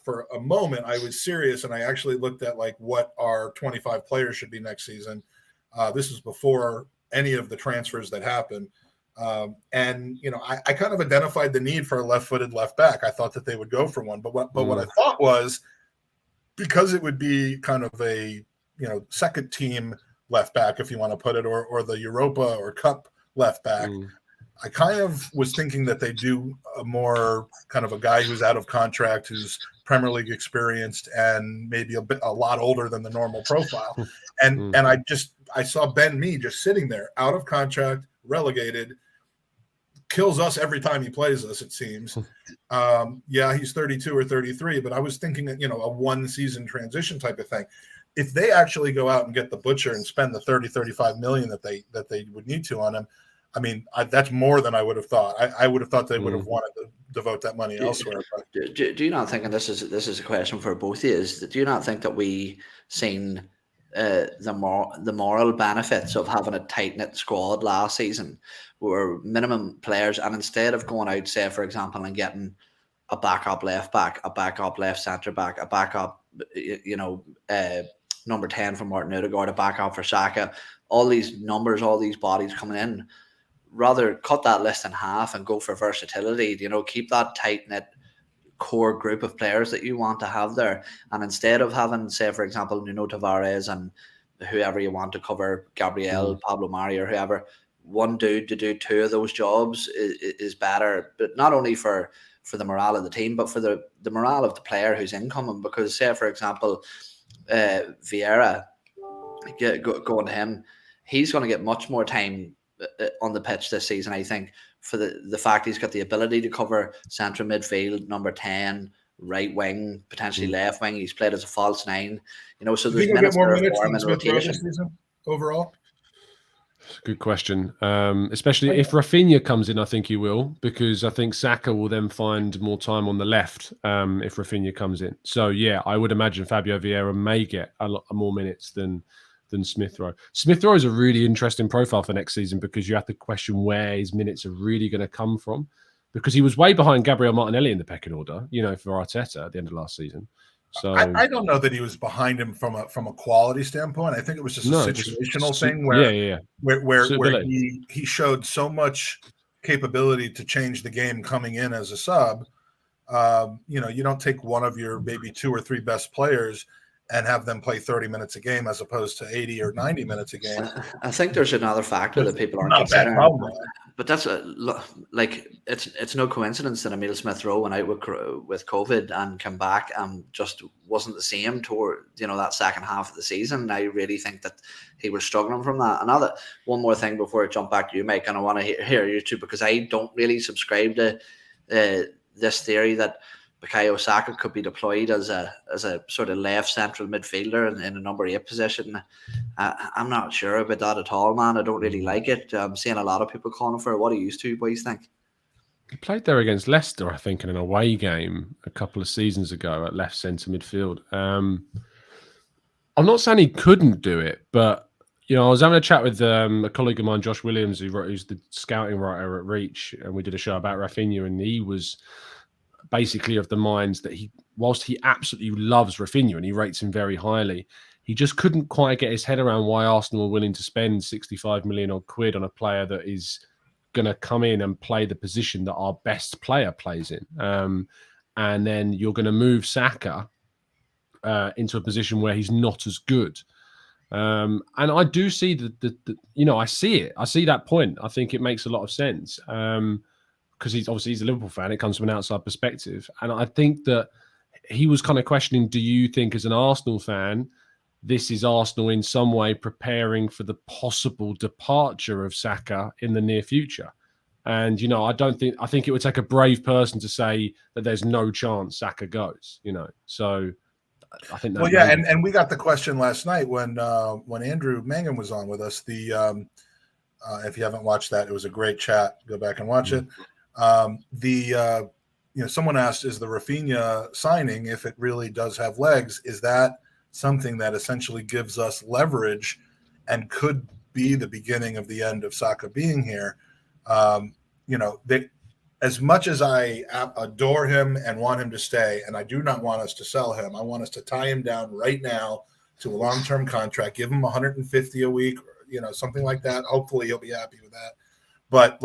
for a moment, I was serious, and I actually looked at what our 25 players should be next season. This was before any of the transfers that happened. I kind of identified the need for a left-footed left back. I thought that they would go for one, but what I thought was, because it would be kind of a second team left back, if you want to put it, or the Europa or Cup left back. I kind of was thinking that they do a more kind of a guy who's out of contract, who's Premier League experienced, and maybe a lot older than the normal profile. And I saw Ben Mee just sitting there, out of contract, relegated, kills us every time he plays us, it seems. He's 32 or 33, but I was thinking that, a one-season transition type of thing. If they actually go out and get the Butcher and spend the 30-35 million that they would need to on him, I mean, that's more than I would have thought. I would have thought they would have wanted to devote that money elsewhere. Do you not think, and this is a question for both of you, do you not think that we seen the moral benefits of having a tight-knit squad last season, where minimum players, and instead of going out, say, for example, and getting a backup left back, a backup left centre back, a backup, number 10 for Martin Odegaard, a backup for Saka, all these numbers, all these bodies coming in, rather cut that list in half and go for versatility, keep that tight-knit core group of players that you want to have there. And instead of having, say, for example, Nuno Tavares and whoever you want to cover, Gabriel, Pablo Mari or whoever, one dude to do two of those jobs is better, but not only for the morale of the team, but for the morale of the player who's incoming. Because, say, for example, Vieira, going to him, he's going to get much more time on the pitch this season, I think, for the fact he's got the ability to cover central midfield, number 10, right wing, potentially left wing. He's played as a false 9, so there's minutes for him in rotation. Overall? Good question. Especially if Rafinha comes in, I think he will, because I think Saka will then find more time on the left if Rafinha comes in. So, yeah, I would imagine Fabio Vieira may get a lot more minutes than Smith Rowe. Smith Rowe is a really interesting profile for next season, because you have to question where his minutes are really going to come from, because he was way behind Gabriel Martinelli in the pecking order, for Arteta at the end of last season. So I don't know that he was behind him from a quality standpoint. I think it was just a situational thing where he showed so much capability to change the game coming in as a sub. You don't take one of your maybe 2 or 3 best players and have them play 30 minutes a game as opposed to 80 or 90 minutes a game. I think there's another factor that people aren't considering. But that's it's no coincidence that Emile Smith Rowe went out with COVID and came back and just wasn't the same toward that second half of the season. I really think that he was struggling from that. One more thing before I jump back to you, Mike, and I want to hear you too, because I don't really subscribe to this theory that Bukayo Saka could be deployed as a sort of left central midfielder in a number 8 position. I'm not sure about that at all, man. I don't really like it. I'm seeing a lot of people calling for it. What do you two boys think? He played there against Leicester, I think, in an away game a couple of seasons ago at left centre midfield. I'm not saying he couldn't do it, but I was having a chat with a colleague of mine, Josh Williams, who's the scouting writer at Reach, and we did a show about Rafinha, and he was basically of the minds that whilst he absolutely loves Rafinha and he rates him very highly, he just couldn't quite get his head around why Arsenal were willing to spend 65 million odd quid on a player that is going to come in and play the position that our best player plays in. And then you're going to move Saka into a position where he's not as good. And I do see I see it. I see that point. I think it makes a lot of sense. Because he's a Liverpool fan. It comes from an outside perspective. And I think that he was kind of questioning, do you think as an Arsenal fan, this is Arsenal in some way preparing for the possible departure of Saka in the near future. And, I think it would take a brave person to say that there's no chance Saka goes, So I think that. Well, yeah. And we got the question last night when Andrew Mangum was on with us. If you haven't watched that, it was a great chat. Go back and watch it. Someone asked, is the Rafinha signing, if it really does have legs, is that something that essentially gives us leverage and could be the beginning of the end of Saka being here? As much as I adore him and want him to stay, and I do not want us to sell him, I want us to tie him down right now to a long-term contract, give him 150 a week, something like that. Hopefully he'll be happy with that. But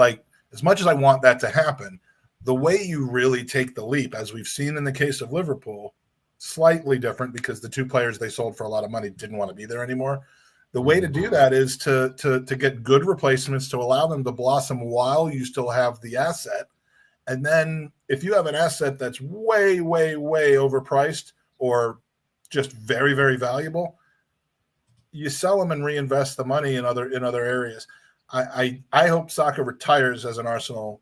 as much as I want that to happen, the way you really take the leap, as we've seen in the case of Liverpool, slightly different because the two players they sold for a lot of money didn't want to be there anymore. The way to do that is to get good replacements to allow them to blossom while you still have the asset. And then if you have an asset that's way, way, way overpriced or just very, very valuable, you sell them and reinvest the money in other areas. I hope Saka retires as an Arsenal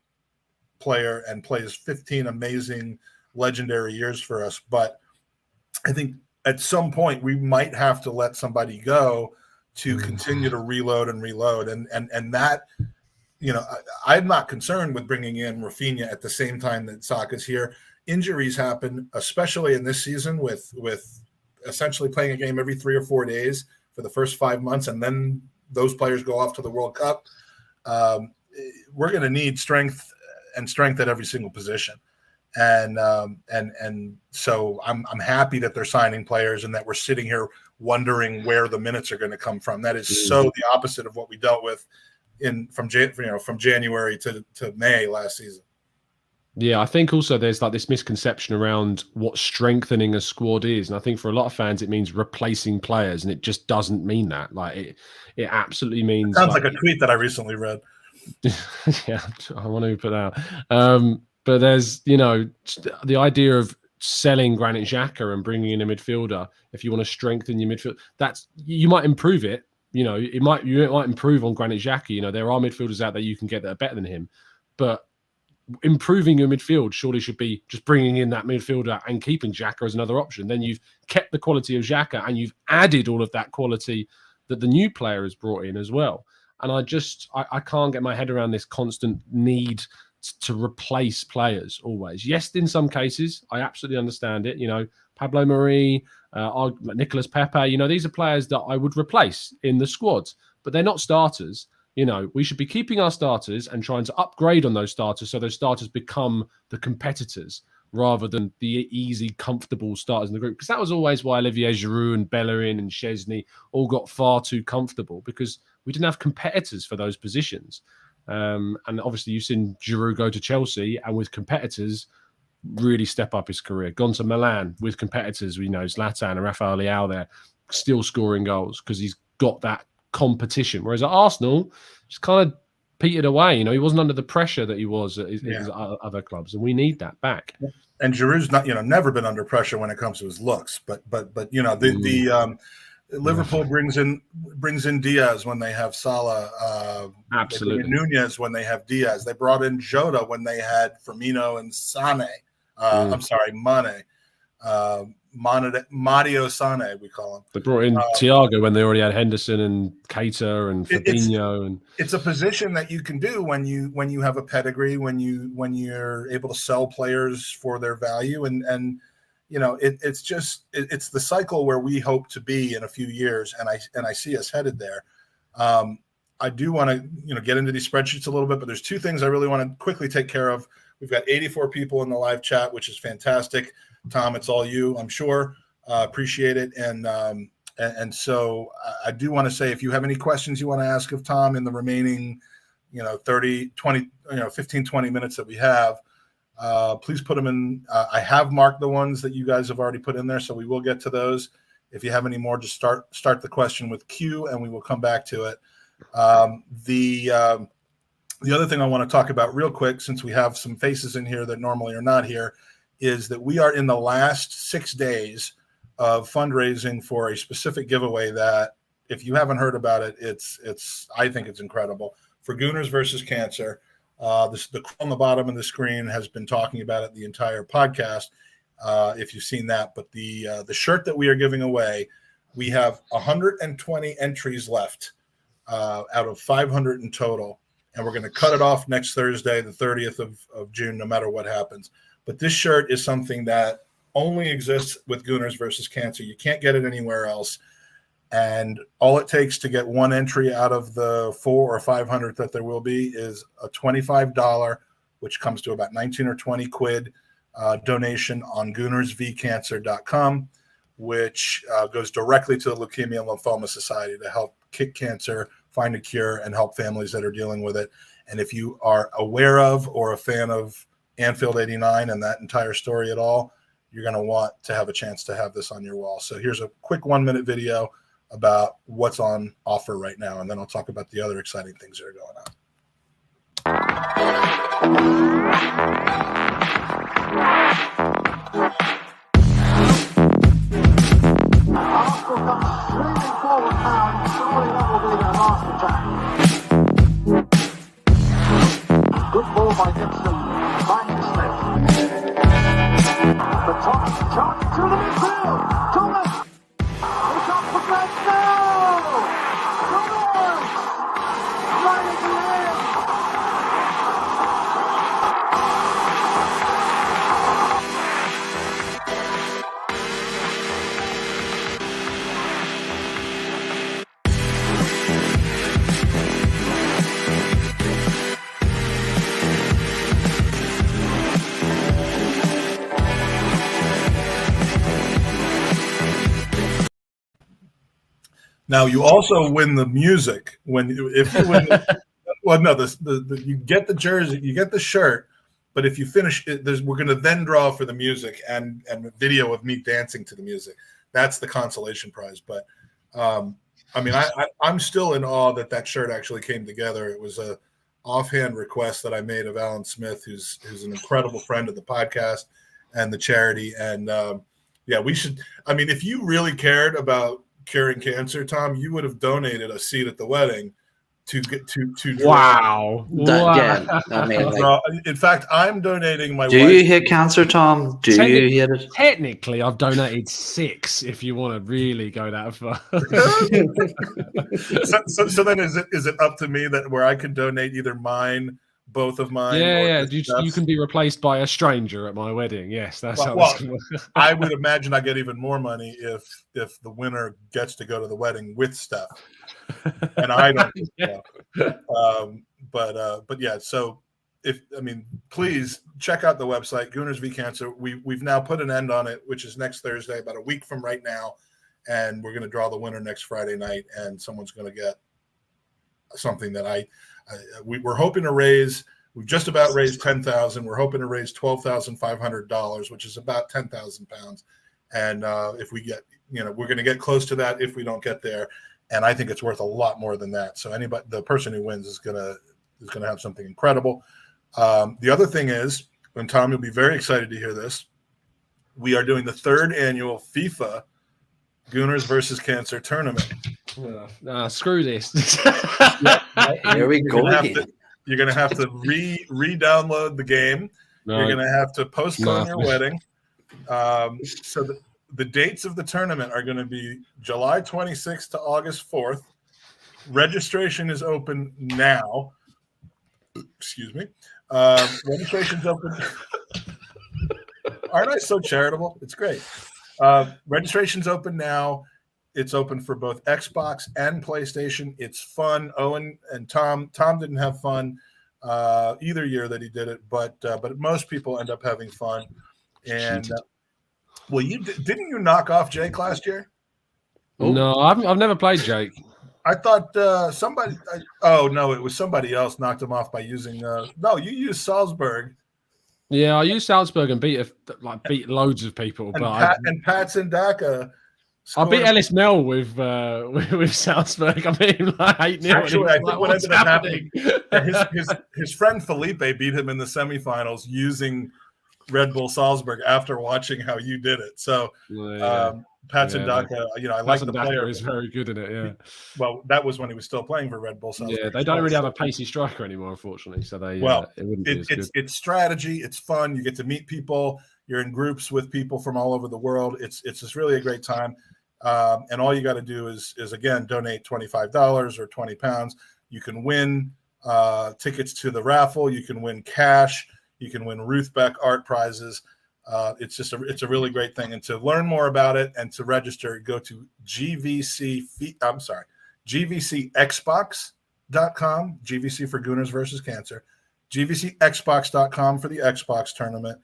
player and plays 15 amazing, legendary years for us. But I think at some point we might have to let somebody go to continue to reload. And that, I'm not concerned with bringing in Rafinha at the same time that Saka's here. Injuries happen, especially in this season with essentially playing a game every 3 or 4 days for the first 5 months. And then those players go off to the World Cup. We're going to need strength at every single position. And so I'm happy that they're signing players and that we're sitting here wondering where the minutes are going to come from. That is so the opposite of what we dealt with from January to May last season. Yeah, I think also there's this misconception around what strengthening a squad is. And I think for a lot of fans, it means replacing players, and it just doesn't mean that. It absolutely means. It sounds like a tweet that I recently read. Yeah, I want to put that. But there's, the idea of selling Granit Xhaka and bringing in a midfielder. If you want to strengthen your midfield, you might improve it. You might improve on Granit Xhaka. There are midfielders out there you can get that are better than him, but improving your midfield surely should be just bringing in that midfielder and keeping Xhaka as another option. Then you've kept the quality of Xhaka and you've added all of that quality that the new player has brought in as well. And I can't get my head around this constant need to replace players always. Yes, in some cases, I absolutely understand it. Pablo Mari, Nicolas Pepe, these are players that I would replace in the squads, but they're not starters. We should be keeping our starters and trying to upgrade on those starters so those starters become the competitors rather than the easy, comfortable starters in the group. Because that was always why Olivier Giroud and Bellerin and Szczesny all got far too comfortable, because we didn't have competitors for those positions. And obviously you've seen Giroud go to Chelsea and with competitors really step up his career. Gone to Milan with competitors, Zlatan and Rafael Leao there, still scoring goals because he's got that competition. Whereas at Arsenal, just kind of petered away. He wasn't under the pressure that he was at his other clubs, and we need that back. And Giroud's not, never been under pressure when it comes to his looks. But Liverpool brings in Diaz when they have Salah. Absolutely. Nunez when they have Diaz. They brought in Jota when they had Firmino and Sane. I'm sorry, Mane. Mario Sane, we call him. They brought in Thiago when they already had Henderson and Keita and Fabinho. It's a position that you can do when you have a pedigree, when you're able to sell players for their value, and it's the cycle where we hope to be in a few years, and I see us headed there. I do want to get into these spreadsheets a little bit, but there's two things I really want to quickly take care of. We've got 84 people in the live chat, which is fantastic. Tom, it's all you, I'm sure. Appreciate it. And so I do want to say, if you have any questions you want to ask of Tom in the remaining, 30, 20, 15, 20 minutes that we have, please put them in. I have marked the ones that you guys have already put in there, so we will get to those. If you have any more, just start the question with Q, and we will come back to it. The other thing I want to talk about real quick, since we have some faces in here that normally are not here, is that we are in the last 6 days of fundraising for a specific giveaway that, if you haven't heard about it, I think it's incredible. For Gooners versus Cancer, the on the bottom of the screen has been talking about it the entire podcast. If you've seen that, but the shirt that we are giving away, we have 120 entries left out of 500 in total, and we're going to cut it off next Thursday, the 30th of June, no matter what happens. But this shirt is something that only exists with Gooners versus Cancer. You can't get it anywhere else. And all it takes to get one entry out of the 400 or 500 that there will be is a $25, which comes to about 19 or 20 quid donation on goonersvcancer.com, which goes directly to the Leukemia and Lymphoma Society to help kick cancer, find a cure, and help families that are dealing with it. And if you are aware of or a fan of Anfield 89 and that entire story at all, you're going to want to have a chance to have this on your wall. So here's a quick 1-minute video about what's on offer right now, and then I'll talk about the other exciting things that are going on. Arsenal comes streaming forward now, and surely that will be their last attack. Good ball by Gibson, finding Smith. The Thomas charging through the midfield. Thomas! It's up for grabs now! Thomas! Right at the end! Now you also win the music if you win. Well, no, you get the jersey, you get the shirt, but if you finish it, we're going to then draw for the music and a video of me dancing to the music. That's the consolation prize. But I mean, I'm still in awe that shirt actually came together. It was a offhand request that I made of Alan Smith, who's an incredible friend of the podcast and the charity. And yeah, we should. I mean, if you really cared about curing cancer, Tom, you would have donated a seat at the wedding to draw. Wow. Yeah, I mean, like, in fact, I'm donating my do wife. you hit cancer, Tom? Do you hit it? Technically, I've donated 6 if you want to really go that far. so then is it up to me that where I can donate either mine, both of mine? Yeah. You can be replaced by a stranger at my wedding. Yes, that's how Well, it's going to work. I would imagine I get even more money if the winner gets to go to the wedding with Steph, and I don't. Yeah. But yeah. So please check out the website Gooners v Cancer. We've now put an end on it, which is next Thursday, about a week from right now, and we're going to draw the winner next Friday night, and someone's going to get something that we're hoping to raise. We've just about raised $10,000. We're hoping to raise $12,500, which is about 10,000 pounds. And if we get, we're going to get close to that if we don't get there. And I think it's worth a lot more than that. So the person who wins is going to have something incredible. The other thing is, and Tom, you'll be very excited to hear this, we are doing the 3rd annual FIFA Gooners versus Cancer tournament. Screw this. Here we go. You're going to have to re-download the game. No. You're going to have to postpone your wedding. So the dates of the tournament are going to be July 26th to August 4th. Registration is open now. Excuse me. Registration's open. Aren't I so charitable? It's great. Registration's open now. It's open for both Xbox and PlayStation. It's fun. Owen and Tom didn't have fun either year that he did it, but most people end up having fun. And well, didn't you knock off Jake last year? No, I've never played Jake. I thought somebody. It was somebody else knocked him off by using. No, you used Salzburg. Yeah, I used Salzburg and beat loads of people. And Pats and Daka. I beat Ellis Mel with Salzburg. I mean, 8-0. Actually, I think what ended up happening, his friend Felipe beat him in the semifinals using Red Bull Salzburg after watching how you did it. So Patson Daka, I like the player. Is very good in it. Yeah. Well, that was when he was still playing for Red Bull Salzburg. Yeah, they don't really have a pacey striker anymore, unfortunately. So it wouldn't be as good. It's strategy. It's fun. You get to meet people. You're in groups with people from all over the world. It's just really a great time. And all you got to do is again donate $25 or £20. You can win tickets to the raffle. You can win cash. You can win Ruth Beck art prizes. It's a really great thing. And to learn more about it and to register, go to GVCXbox.com, GVC for Gooners versus Cancer, GVCXbox.com for the Xbox tournament,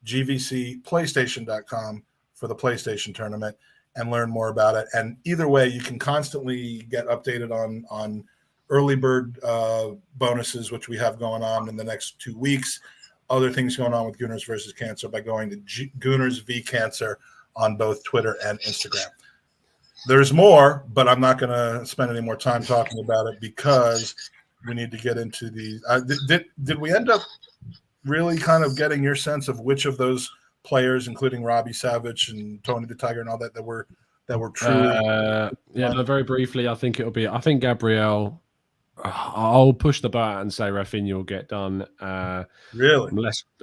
GVCPlaystation.com for the PlayStation tournament, and learn more about it. And either way, you can constantly get updated on early bird bonuses, which we have going on in the next 2 weeks. Other things going on with Gooners versus Cancer by going to Gooners v Cancer on both Twitter and Instagram. There's more, but I'm not going to spend any more time talking about it because we need to get into the. Did we end up really kind of getting your sense of which of those players, including Robbie Savage and Tony the Tiger and all that were truly? Very briefly, I think Gabriel. I'll push the boat and say Rafinha will get done. Really?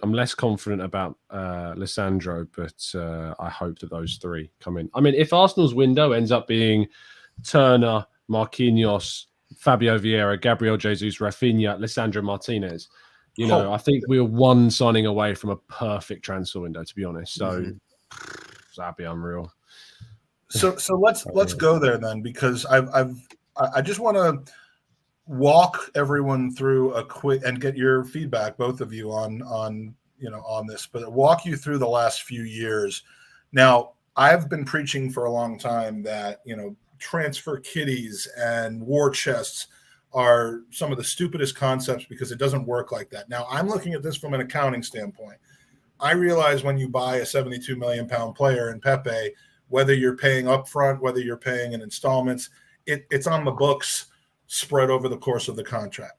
I'm less confident about Lissandro, but I hope that those three come in. I mean, if Arsenal's window ends up being Turner, Marquinhos, Fabio Vieira, Gabriel Jesus, Rafinha, Lissandro Martinez, I think we're one signing away from a perfect transfer window, to be honest. So that'd be unreal. So let's go there then, because I just want to walk everyone through a quick and get your feedback, both of you, on this, but walk you through the last few years. Now, I've been preaching for a long time that transfer kitties and war chests are some of the stupidest concepts because it doesn't work like that. Now, I'm looking at this from an accounting standpoint. I realize when you buy a 72 million pound player in Pepe, whether you're paying upfront, whether you're paying in installments, it's on the books spread over the course of the contract.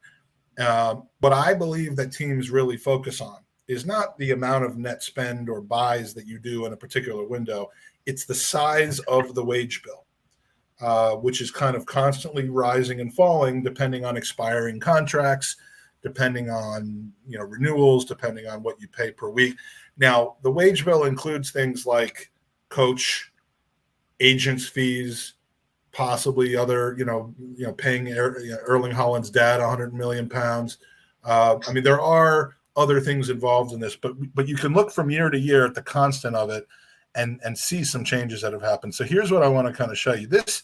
But I believe that teams really focus on is not the amount of net spend or buys that you do in a particular window. It's the size of the wage bill, which is kind of constantly rising and falling depending on expiring contracts, depending on renewals, depending on what you pay per week. Now, the wage bill includes things like coach, agents' fees, possibly other, paying Erling Haaland's dad 100 million pounds. I mean, there are other things involved in this, but you can look from year to year at the constant of it and see some changes that have happened. So here's what I want to kind of show you. This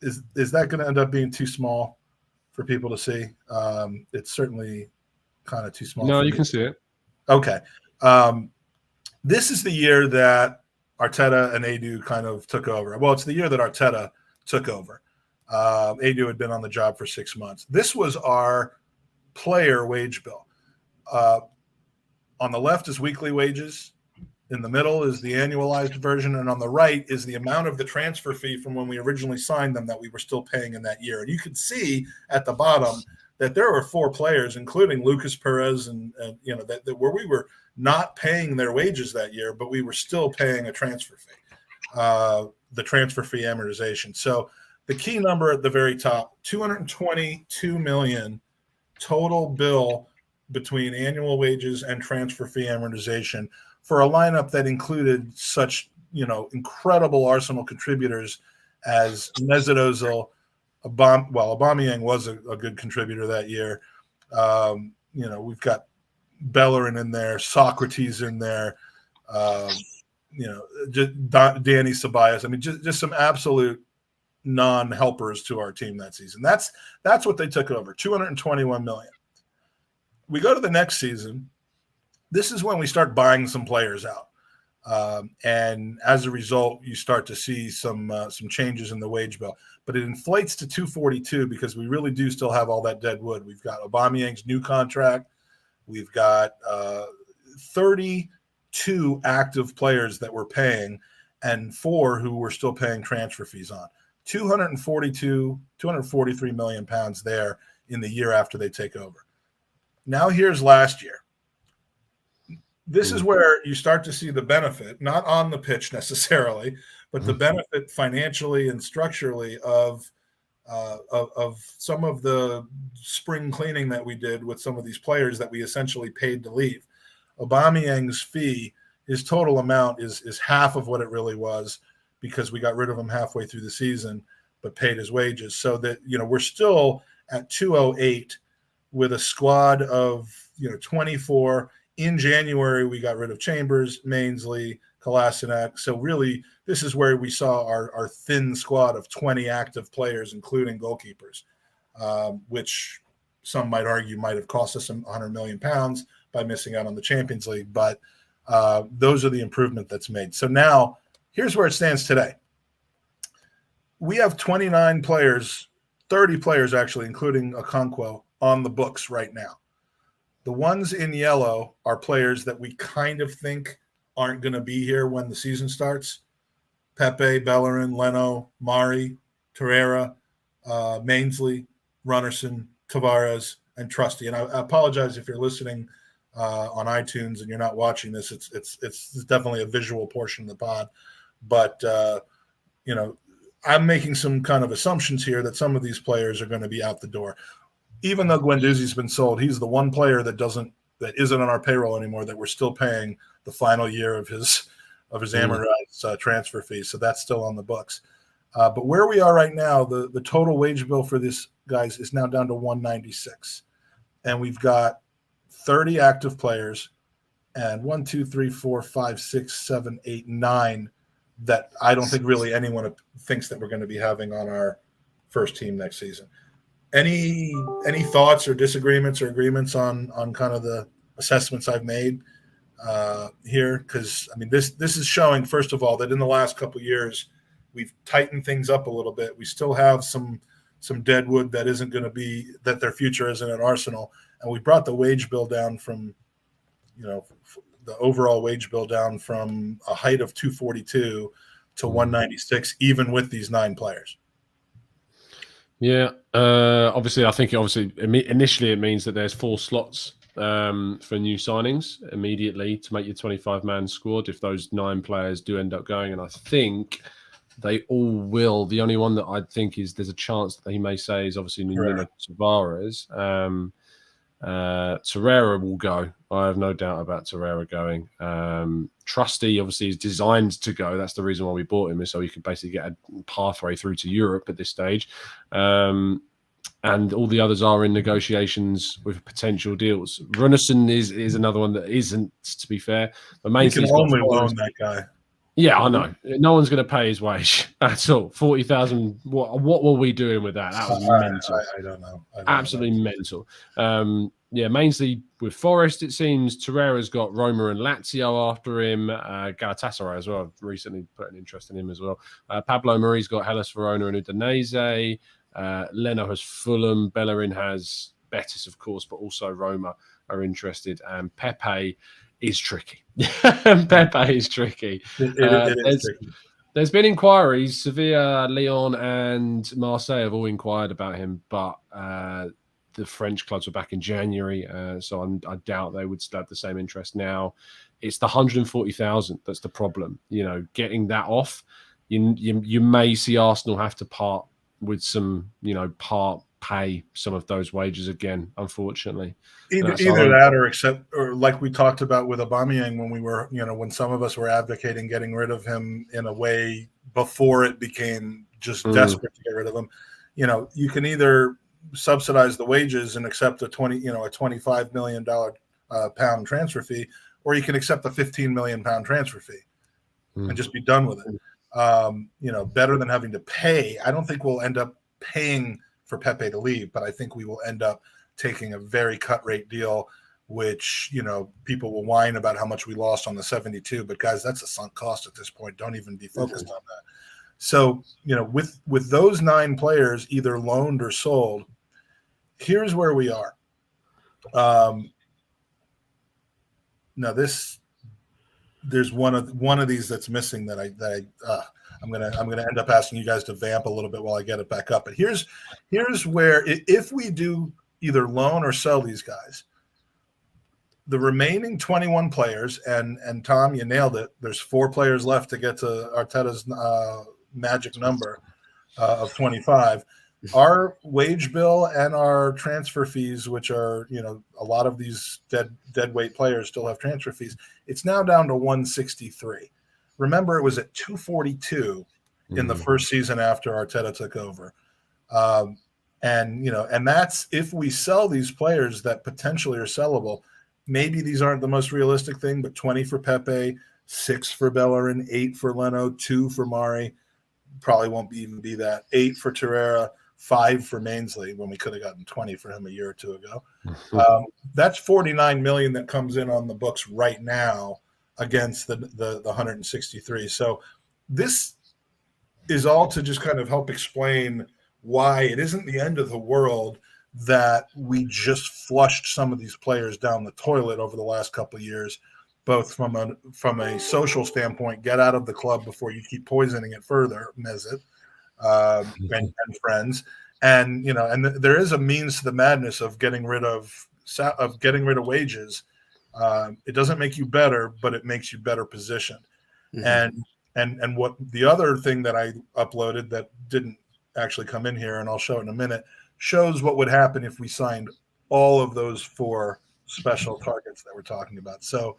is that going to end up being too small for people to see? It's certainly kind of too small. No, you can see it. Okay. This is the year that Arteta and Edu kind of took over. Well, it's the year that Arteta took over. Edu had been on the job for 6 months. This was our player wage bill. On the left is weekly wages. In the middle is the annualized version. And on the right is the amount of the transfer fee from when we originally signed them that we were still paying in that year. And you can see at the bottom that there were 4 players, including Lucas Perez, and that where we were not paying their wages that year, but we were still paying a transfer fee, the transfer fee amortization. So the key number at the very top, 222 million total bill between annual wages and transfer fee amortization for a lineup that included such, incredible Arsenal contributors as Mesut Ozil. Aubameyang was a good contributor that year. We've got Bellerin in there, Socrates in there, just Danny Ceballos. I mean, just some absolute non-helpers to our team that season. That's what they took over, 221 million. We go to the next season. This is when we start buying some players out. And as a result, you start to see some changes in the wage bill. But it inflates to 242 because we really do still have all that dead wood. We've got Aubameyang's new contract. We've got 32 active players that we're paying and 4 who we're still paying transfer fees on. 243 million pounds there in the year after they take over. Now here's last year. this is where you start to see the benefit, not on the pitch necessarily, but the benefit financially and structurally of some of the spring cleaning that we did with some of these players that we essentially paid to leave. Aubameyang's fee, his total amount is half of what it really was, because we got rid of him halfway through the season, but paid his wages. So that, we're still at 208 with a squad of, 24. In January, we got rid of Chambers, Mainsley, Kolasinac. So really, this is where we saw our thin squad of 20 active players, including goalkeepers, which some might argue might have cost us some £100 million by missing out on the Champions League. But those are the improvement that's made. So now here's where it stands today. We have 29 players, 30 players actually, including Okonkwo, on the books right now. The ones in yellow are players that we kind of think aren't going to be here when the season starts. Pepe, Bellerin, Leno, Mari, Torreira, Mainsley, Runnerson, Tavares, and Trusty. And I apologize if you're listening on iTunes and you're not watching this. It's definitely a visual portion of the pod. But, I'm making some kind of assumptions here that some of these players are going to be out the door. Even though Guendouzi's been sold, he's the one player that isn't on our payroll anymore that we're still paying the final year of his amortized transfer fee. So that's still on the books. But where we are right now, the total wage bill for this guys is now down to 196, and we've got 30 active players, and 1, 2, 3, 4, 5, 6, 7, 8, 9 that I don't think really anyone thinks that we're going to be having on our first team next season. Any thoughts or disagreements or agreements on kind of the assessments I've made here? Because this is showing, first of all, that in the last couple of years we've tightened things up a little bit. We still have some dead wood that isn't going to be, that their future isn't at Arsenal, and we brought the wage bill down from, the overall wage bill down from a height of 242 to 196, even with these 9 players. Yeah, obviously, I think initially it means that there's 4 slots for new signings immediately to make your 25-man squad if those 9 players do end up going, and I think they all will. The only one that I think there's a chance that he may say is obviously Nuno Tavares. Torreira will go. I have no doubt about Torreira going. Trusty obviously is designed to go. That's the reason why we bought him, is so he could basically get a pathway through to Europe at this stage. And all the others are in negotiations with potential deals. Runnerson is another one that isn't, to be fair. But we can only loan that guy. Yeah, I know. No one's going to pay his wage at all. 40,000. What were we doing with that? That was mental. I don't know. Absolutely mental. Mainsley with Forest, it seems. Torreira's got Roma and Lazio after him. Galatasaray as well. I've recently put an interest in him as well. Pablo Mari's got Hellas Verona and Udinese. Leno has Fulham. Bellerin has Betis, of course, but also Roma are interested. And Pepe is tricky. Pepe is tricky. There's been inquiries. Sevilla, Lyon, and Marseille have all inquired about him, but the French clubs were back in January, so I doubt they would still have the same interest now. It's the 140,000 that's the problem. Getting that off, you may see Arsenal have to part with some, part pay some of those wages again, unfortunately. Either that or like we talked about with Aubameyang when we were, when some of us were advocating getting rid of him in a way before it became just desperate to get rid of him. You can either subsidize the wages and accept a $25 million pound transfer fee, or you can accept a £15 million transfer fee and just be done with it. Better than having to pay. I don't think we'll end up paying for Pepe to leave, but I think we will end up taking a very cut rate deal, which, people will whine about how much we lost on the 72, but guys, that's a sunk cost at this point. Don't even be focused on that. So, with those 9 players either loaned or sold, here's where we are. Now there's one of these that's missing that I'm gonna end up asking you guys to vamp a little bit while I get it back up. But here's where, if we do either loan or sell these guys, the remaining 21 players, and Tom, you nailed it. There's 4 players left to get to Arteta's magic number of 25. Our wage bill and our transfer fees, which are, a lot of these dead weight players still have transfer fees. It's now down to 163. Remember, it was at 242 in the first season after Arteta took over. And that's if we sell these players that potentially are sellable. Maybe these aren't the most realistic thing, but 20 for Pepe, 6 for Bellerin, 8 for Leno, 2 for Mari. Probably won't even be that. 8 for Torreira, 5 for Mainsley, when we could have gotten 20 for him a year or two ago. That's 49 million that comes in on the books right now against the 163. So this is all to just kind of help explain why it isn't the end of the world that we just flushed some of these players down the toilet over the last couple of years, both from a social standpoint, get out of the club before you keep poisoning it further, Mesut, and friends, and there is a means to the madness of getting rid of wages. It doesn't make you better, but it makes you better positioned. And what the other thing that I uploaded that didn't actually come in here, and I'll show it in a minute, shows what would happen if we signed all of those 4 special targets that we're talking about. So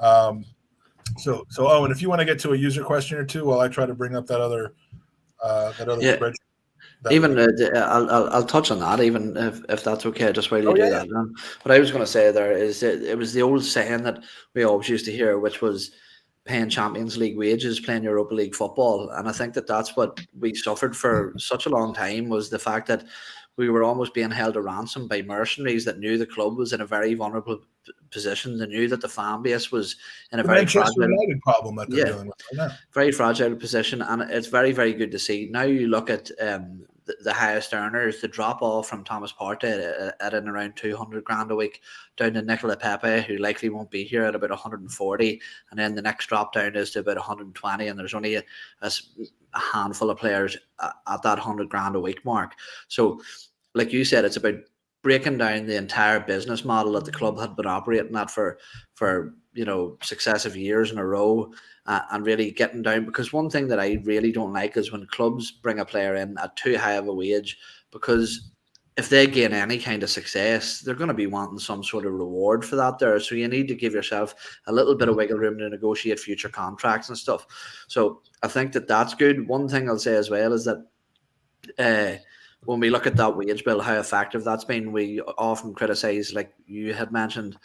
Owen, if you want to get to a user question or two while I try to bring up that other spreadsheet. I'll touch on that, even if that's okay, just while you do that. What I was going to say there is it was the old saying that we always used to hear, which was paying Champions League wages, playing Europa League football. And I think that's what we suffered for such a long time, was the fact that we were almost being held to ransom by mercenaries that knew the club was in a very vulnerable position. They knew that the fan base was in a very fragile United problem that they're dealing with right now. Very fragile position, and it's very, very good to see. Now you look at the highest earners, the drop off from Thomas Partey at and around 200 grand a week, down to Nicola Pepe, who likely won't be here, at about 140, and then the next drop down is to about 120, and there's only a handful of players at that 100 grand a week mark. So, like you said, it's about breaking down the entire business model that the club had been operating at for successive years in a row, and really getting down. Because one thing that I really don't like is when clubs bring a player in at too high of a wage, because if they gain any kind of success, they're going to be wanting some sort of reward for that there. So you need to give yourself a little bit of wiggle room to negotiate future contracts and stuff. So I think that's good. One thing I'll say as well is that when we look at that wage bill, how effective that's been, we often criticise, like you had mentioned,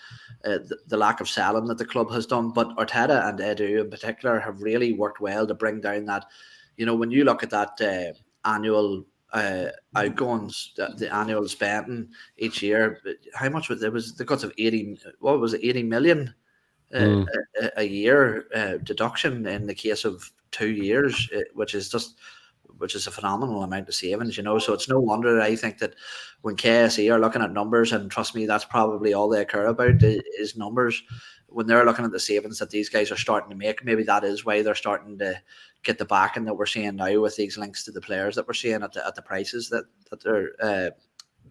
the lack of selling that the club has done. But Arteta and Edu in particular have really worked well to bring down that. When you look at that annual outgoings, the annual spending each year, how much was there? Was the cuts of 80? What was it? 80 million a year deduction in the case of 2 years, which is a phenomenal amount of savings, So it's no wonder, I think, that when KSE are looking at numbers, and trust me, that's probably all they care about is numbers. When they're looking at the savings that these guys are starting to make, maybe that is why they're starting to get the backing that we're seeing now with these links to the players that we're seeing at the prices that they're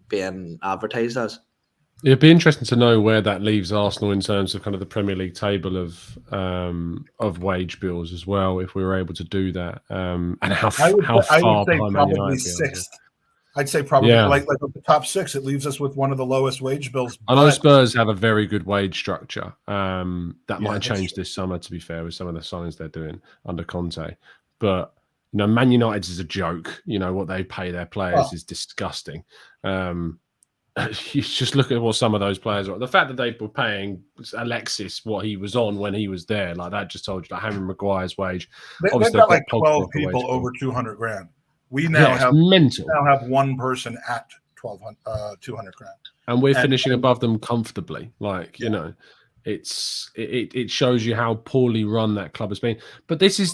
being advertised as. It'd be interesting to know where that leaves Arsenal in terms of kind of the Premier League table of wage bills as well, if we were able to do that, and how far behind Man United. Sixth. I'd say probably like the top 6. It leaves us with one of the lowest wage bills. I know Spurs have a very good wage structure. That might change this summer, to be fair, with some of the signings they're doing under Conte. But Man United is a joke. What they pay their players is disgusting. You just look at what some of those players are. The fact that they were paying Alexis what he was on when he was there, like that, just told you, like Harry Maguire's wage. They've got like 12 people over 200 grand. We now have one person at 200 grand, and we're finishing above them comfortably. It shows you how poorly run that club has been. But this is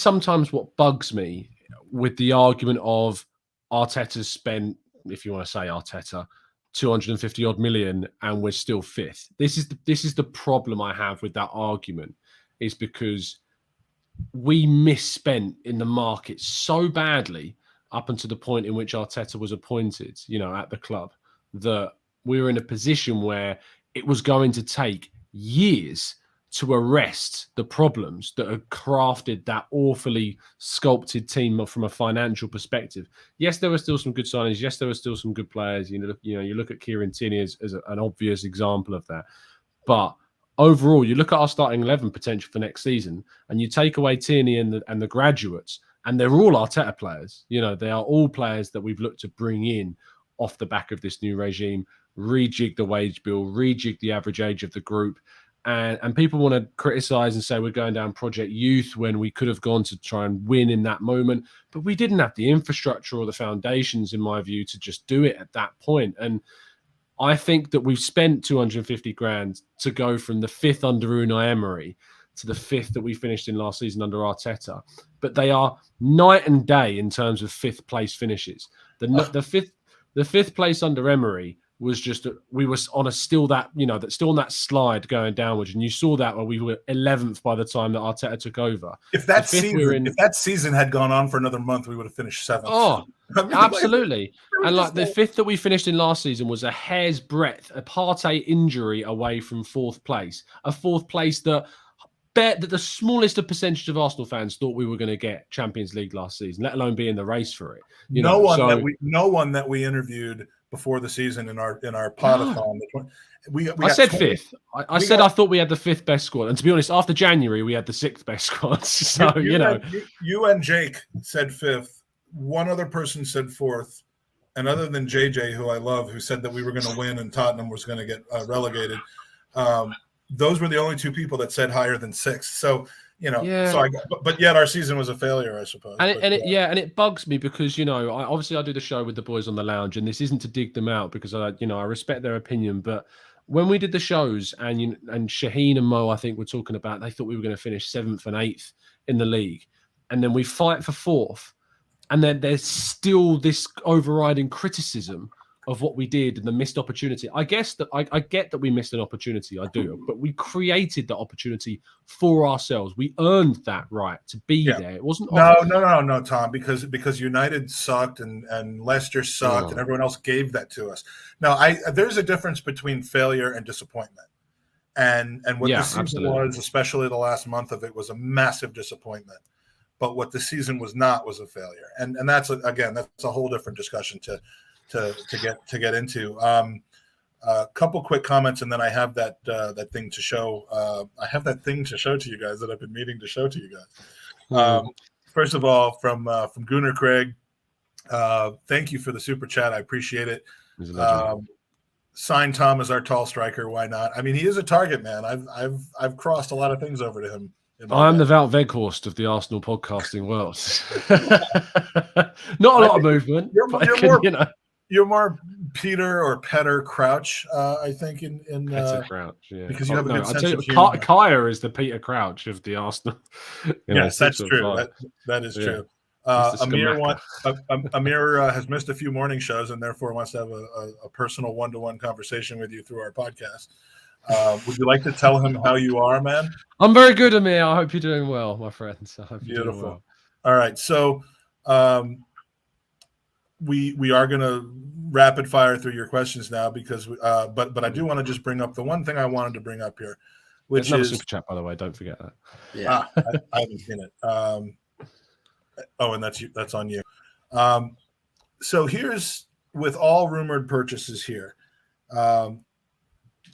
sometimes what bugs me with the argument of Arteta's spent, if you want to say Arteta, 250 odd million, and we're still 5th. This is the problem I have with that argument, is because we misspent in the market so badly up until the point in which Arteta was appointed, at the club, that we were in a position where it was going to take years to arrest the problems that had crafted that awfully sculpted team from a financial perspective. Yes, there were still some good signings. Yes, there were still some good players. You look at Kieran Tierney as an obvious example of that. But overall, you look at our starting 11 potential for next season, and you take away Tierney and the graduates, and they're all Arteta players. They are all players that we've looked to bring in off the back of this new regime, rejig the wage bill, rejig the average age of the group. And people want to criticize and say we're going down Project Youth when we could have gone to try and win in that moment. But we didn't have the infrastructure or the foundations, in my view, to just do it at that point. And I think that we've spent 250 grand to go from the 5th under Unai Emery to the 5th that we finished in last season under Arteta. But they are night and day in terms of 5th place finishes. The fifth place under Emery was just we were on still on that slide going downwards, and you saw that when we were 11th by the time that Arteta took over. If that season had gone on for another month, we would have finished 7th. Oh, absolutely. And like the 5th that we finished in last season was a hair's breadth, a Partey injury away from 4th place, a 4th place that the smallest of percentage of Arsenal fans thought we were going to get Champions League last season, let alone be in the race for it. No one that we interviewed before the season in our podathon. I said 5th. I said I thought we had the 5th best squad, and to be honest, after January we had the 6th best squad. So you and Jake said 5th. One other person said 4th, and other than JJ, who I love, who said that we were going to win and Tottenham was going to get relegated. Those were the only 2 people that said higher than 6th. So. But yet our season was a failure, I suppose. And it bugs me because I do the show with the boys on the lounge, and this isn't to dig them out because I respect their opinion. But when we did the shows, and Shaheen and Mo, I think, were talking about they thought we were going to finish 7th and 8th in the league, and then we fight for 4th, and then there's still this overriding criticism of what we did and the missed opportunity. I guess that I get that we missed an opportunity, I do, but we created the opportunity for ourselves. We earned that right to be there. It wasn't no, Tom, because United sucked and Leicester sucked and everyone else gave that to us. Now, there's a difference between failure and disappointment. And what the season was, especially the last month of it, was a massive disappointment. But what the season was not was a failure. And that's that's a whole different discussion to get into. A couple quick comments, and then I have that thing to show. I have that thing to show to you guys that I've been meaning to show to you guys. First of all, from Gooner Craig, thank you for the super chat. I appreciate it. Sign Tom as our tall striker. Why not? I mean, he is a target man. I've crossed a lot of things over to him. I'm the Wout Weghorst of the Arsenal podcasting world. Not a lot of movement. You're more Peter or Petter Crouch, I think. In Petter Crouch, yeah. Because you have a good sense of humor. Kaya is the Peter Crouch of the Arsenal. Yes, that's true. That is true. Amir has missed a few morning shows and therefore wants to have a personal one-to-one conversation with you through our podcast. Would you like to tell him how you are, man? I'm very good, Amir. I hope you're doing well, my friends. I hope you're doing well. All right, so we are going to rapid fire through your questions now because but I do want to just bring up the one thing I wanted to bring up here, which is super chat, by the way. Don't forget that. Yeah, I haven't seen it. And that's on you. So here's with all rumored purchases here.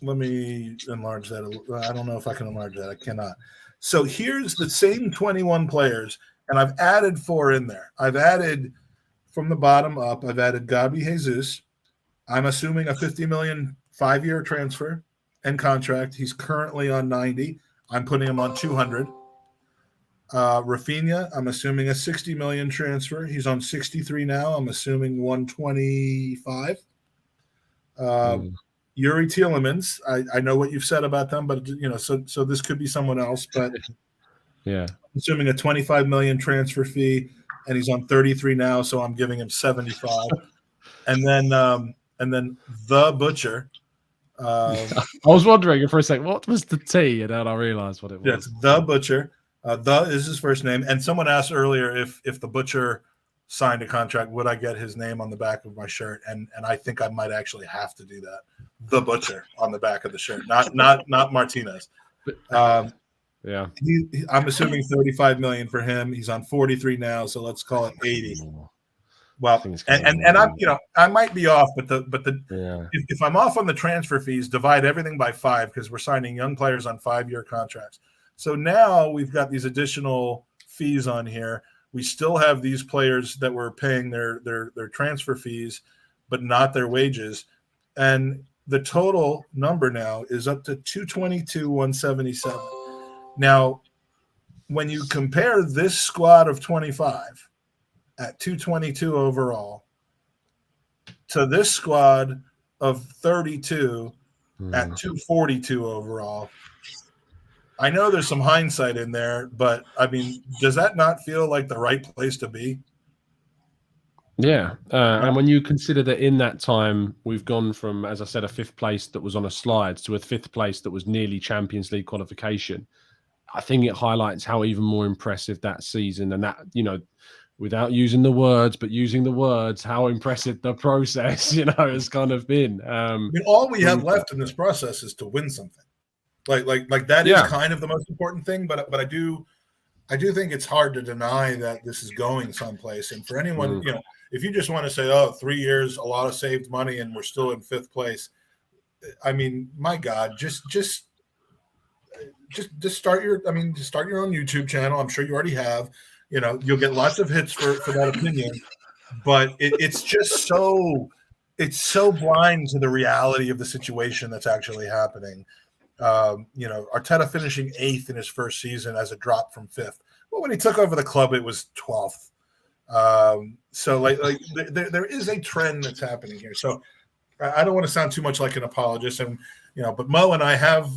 Let me enlarge that. I don't know if I can enlarge that. I cannot. So here's the same 21 players, and I've added 4 in there. I've added from the bottom up. I've added Gabi Jesus. I'm assuming a 50 million 5-year transfer and contract. He's currently on 90. I'm putting him on 200. Rafinha, I'm assuming a 60 million transfer. He's on 63 now. I'm assuming 125. Yuri Tielemans, I know what you've said about them, but so this could be someone else. But yeah, I'm assuming a 25 million transfer fee, and he's on 33 now, so I'm giving him 75. And then the Butcher. I was wondering for a second, what was the T, and then I realized what it was. Yes, the Butcher. The is his first name, and someone asked earlier if the Butcher signed a contract, would I get his name on the back of my shirt? And I think I might actually have to do that. The Butcher on the back of the shirt, not Martinez. Yeah, I'm assuming 35 million for him. He's on 43 now, so let's call it 80. Well, and I'm, I might be off, but if I'm off on the transfer fees, divide everything by 5 because we're signing young players on 5-year contracts. So now we've got these additional fees on here. We still have these players that we're paying their transfer fees, but not their wages, and the total number now is up to 222,177. Now, when you compare this squad of 25 at 222 overall to this squad of 32 at 242 overall, I know there's some hindsight in there, but I mean, does that not feel like the right place to be? Yeah, and when you consider that in that time we've gone from, as I said, a 5th place that was on a slide to a 5th place that was nearly Champions League qualification, I think it highlights how even more impressive that season, and that, without using the words, but using the words, how impressive the process, has kind of been. I mean, all we have left in this process is to win something. Like that is kind of the most important thing, but I do think it's hard to deny that this is going someplace. And for anyone, if you just want to say, 3 years, a lot of saved money, and we're still in 5th place, I mean, my God, just start your own YouTube channel. I'm sure you already have. You'll get lots of hits for that opinion, but it's just so blind to the reality of the situation that's actually happening. Arteta finishing 8th in his first season as a drop from 5th. Well, when he took over the club, it was 12th. So there is a trend that's happening here. So I don't want to sound too much like an apologist, and but Mo and I have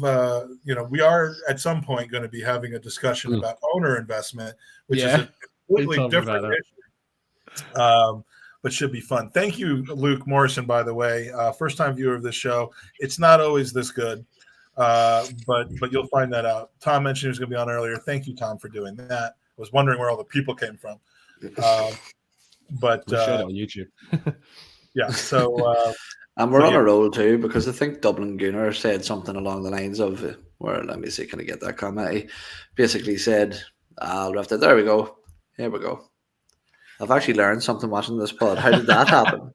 we are at some point going to be having a discussion about owner investment, which is a completely different issue. But should be fun. Thank you, Luke Morrison, by the way, first time viewer of this show. It's not always this good, but you'll find that out. Tom mentioned he was going to be on earlier. Thank you, Tom, for doing that. I was wondering where all the people came from. But showed it on YouTube. Yeah, so and we're on a roll too, because I think Dublin Gooners said something along the lines of, let me see, can I get that comment? He basically said, there we go. Here we go. I've actually learned something watching this pod. How did that happen?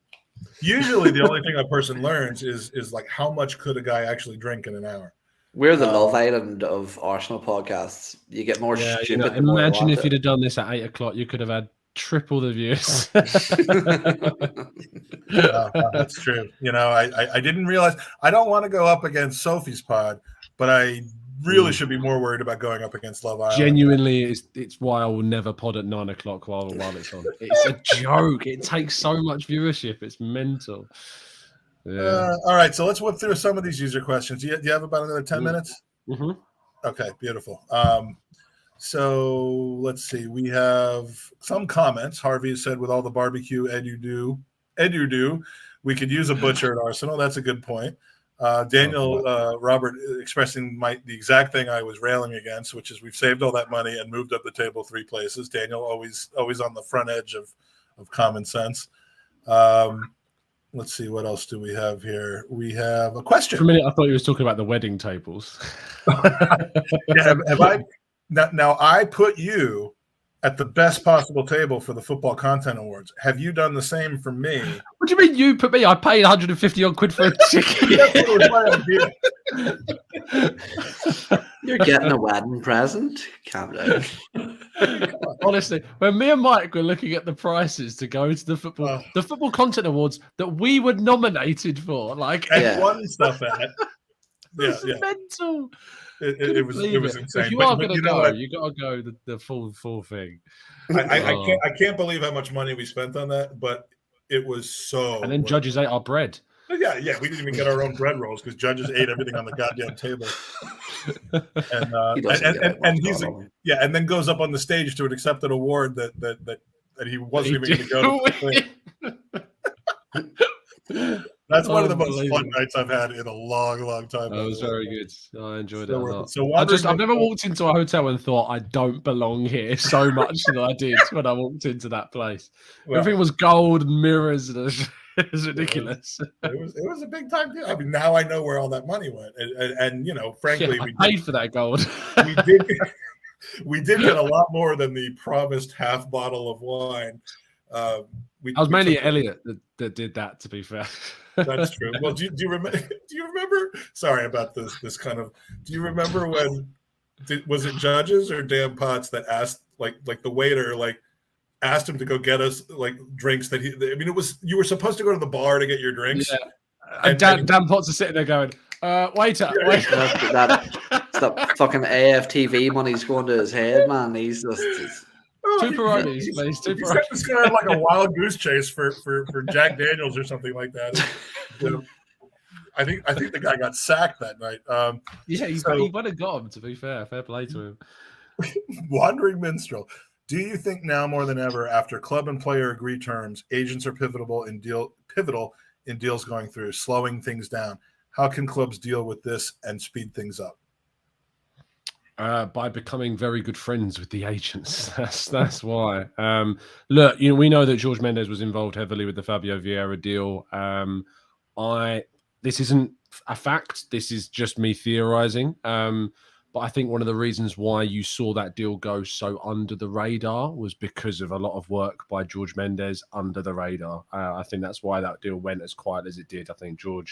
Usually the only thing a person learns is like, how much could a guy actually drink in an hour? We're the Love Island of Arsenal podcasts. You get more stupid. Imagine if you'd have done this at 8 o'clock, you could have had triple the views. That's true. I didn't realize. I don't want to go up against Sophie's pod, but I really should be more worried about going up against Love Island. Genuinely, it's why I will never pod at 9 o'clock while it's on. It's a joke. It takes so much viewership. It's mental. Yeah. All right, so let's whip through some of these user questions. Do you have about another 10 minutes? Mm-hmm. Okay, beautiful. So let's see. We have some comments. Harvey said, with all the barbecue edu, we could use a butcher at Arsenal. That's a good point. Daniel Robert expressing the exact thing I was railing against, which is we've saved all that money and moved up the table 3 places. Daniel always on the front edge of common sense. Let's see, what else do we have here? We have a question. For a minute, I thought you was talking about the wedding tables. Have I? Now, I put you at the best possible table for the Football Content Awards. Have you done the same for me? What do you mean you put me? I paid 150 odd quid for a ticket. You're getting a wedding present. Calm down. Honestly, when me and Mike were looking at the prices to go to the Football Content Awards that we were nominated for, and won stuff at it. It's mental. It was insane. If you are going to go, you got to go the full thing. I can't believe how much money we spent on that, but it was so. And then judges ate our bread. Yeah, we didn't even get our own bread rolls because judges ate everything on the goddamn table. And he's and then goes up on the stage to accept an award that he wasn't even going to go to. That's one of the most fun nights I've had in a long, long time. That was very good. I enjoyed it a lot. So I've never walked into a hotel and thought I don't belong here so much that I did when I walked into that place. Well, everything was gold and mirrors. And it was ridiculous. It was a big time deal. I mean, now I know where all that money went, and you know, frankly, we paid for that gold. We did get a lot more than the promised half bottle of wine. I was mainly Elliot that did that. To be fair, that's true. Well, do you remember? Do you remember? Sorry about this kind of. Do you remember when? Was it Judges or Dan Potts that asked like the waiter asked him to go get us drinks that I mean, it was you were supposed to go to the bar to get your drinks. Yeah. And Dan Potts is sitting there going, waiter. That's that fucking AFTV money's going to his head, man. He's just. Two Peronis, please. Two Peronis. He's going to have like a wild goose chase for Jack Daniels or something like that. You know, I think the guy got sacked that night. He would have got him. To be fair play to him. Wandering Minstrel. Do you think now more than ever, after club and player agree terms, agents are pivotal in deals going through, slowing things down? How can clubs deal with this and speed things up? By becoming very good friends with the agents. That's why. Look, we know that Jorge Mendes was involved heavily with the Fabio Vieira deal. This isn't a fact. This is just me theorizing. But I think one of the reasons why you saw that deal go so under the radar was because of a lot of work by Jorge Mendes under the radar. I think that's why that deal went as quiet as it did. I think Jorge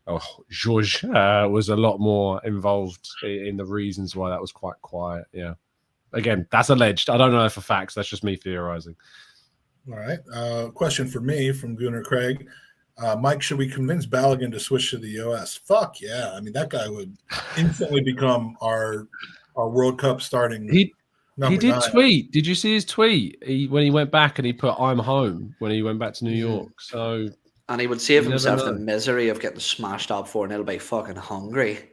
was a lot more involved in the reasons why that was quite quiet. Yeah. Again, that's alleged. I don't know for facts. That's just me theorizing. All right. Question for me from Gooner Craig. Mike, should we convince Balogun to switch to the US? Fuck yeah. I mean, that guy would instantly become our World Cup starting. He did 9. Tweet. Did you see his tweet? When he went back and he put, "I'm home," when he went back to New York. So, and he would save himself the misery of getting smashed up 4-0 by fucking Hungary.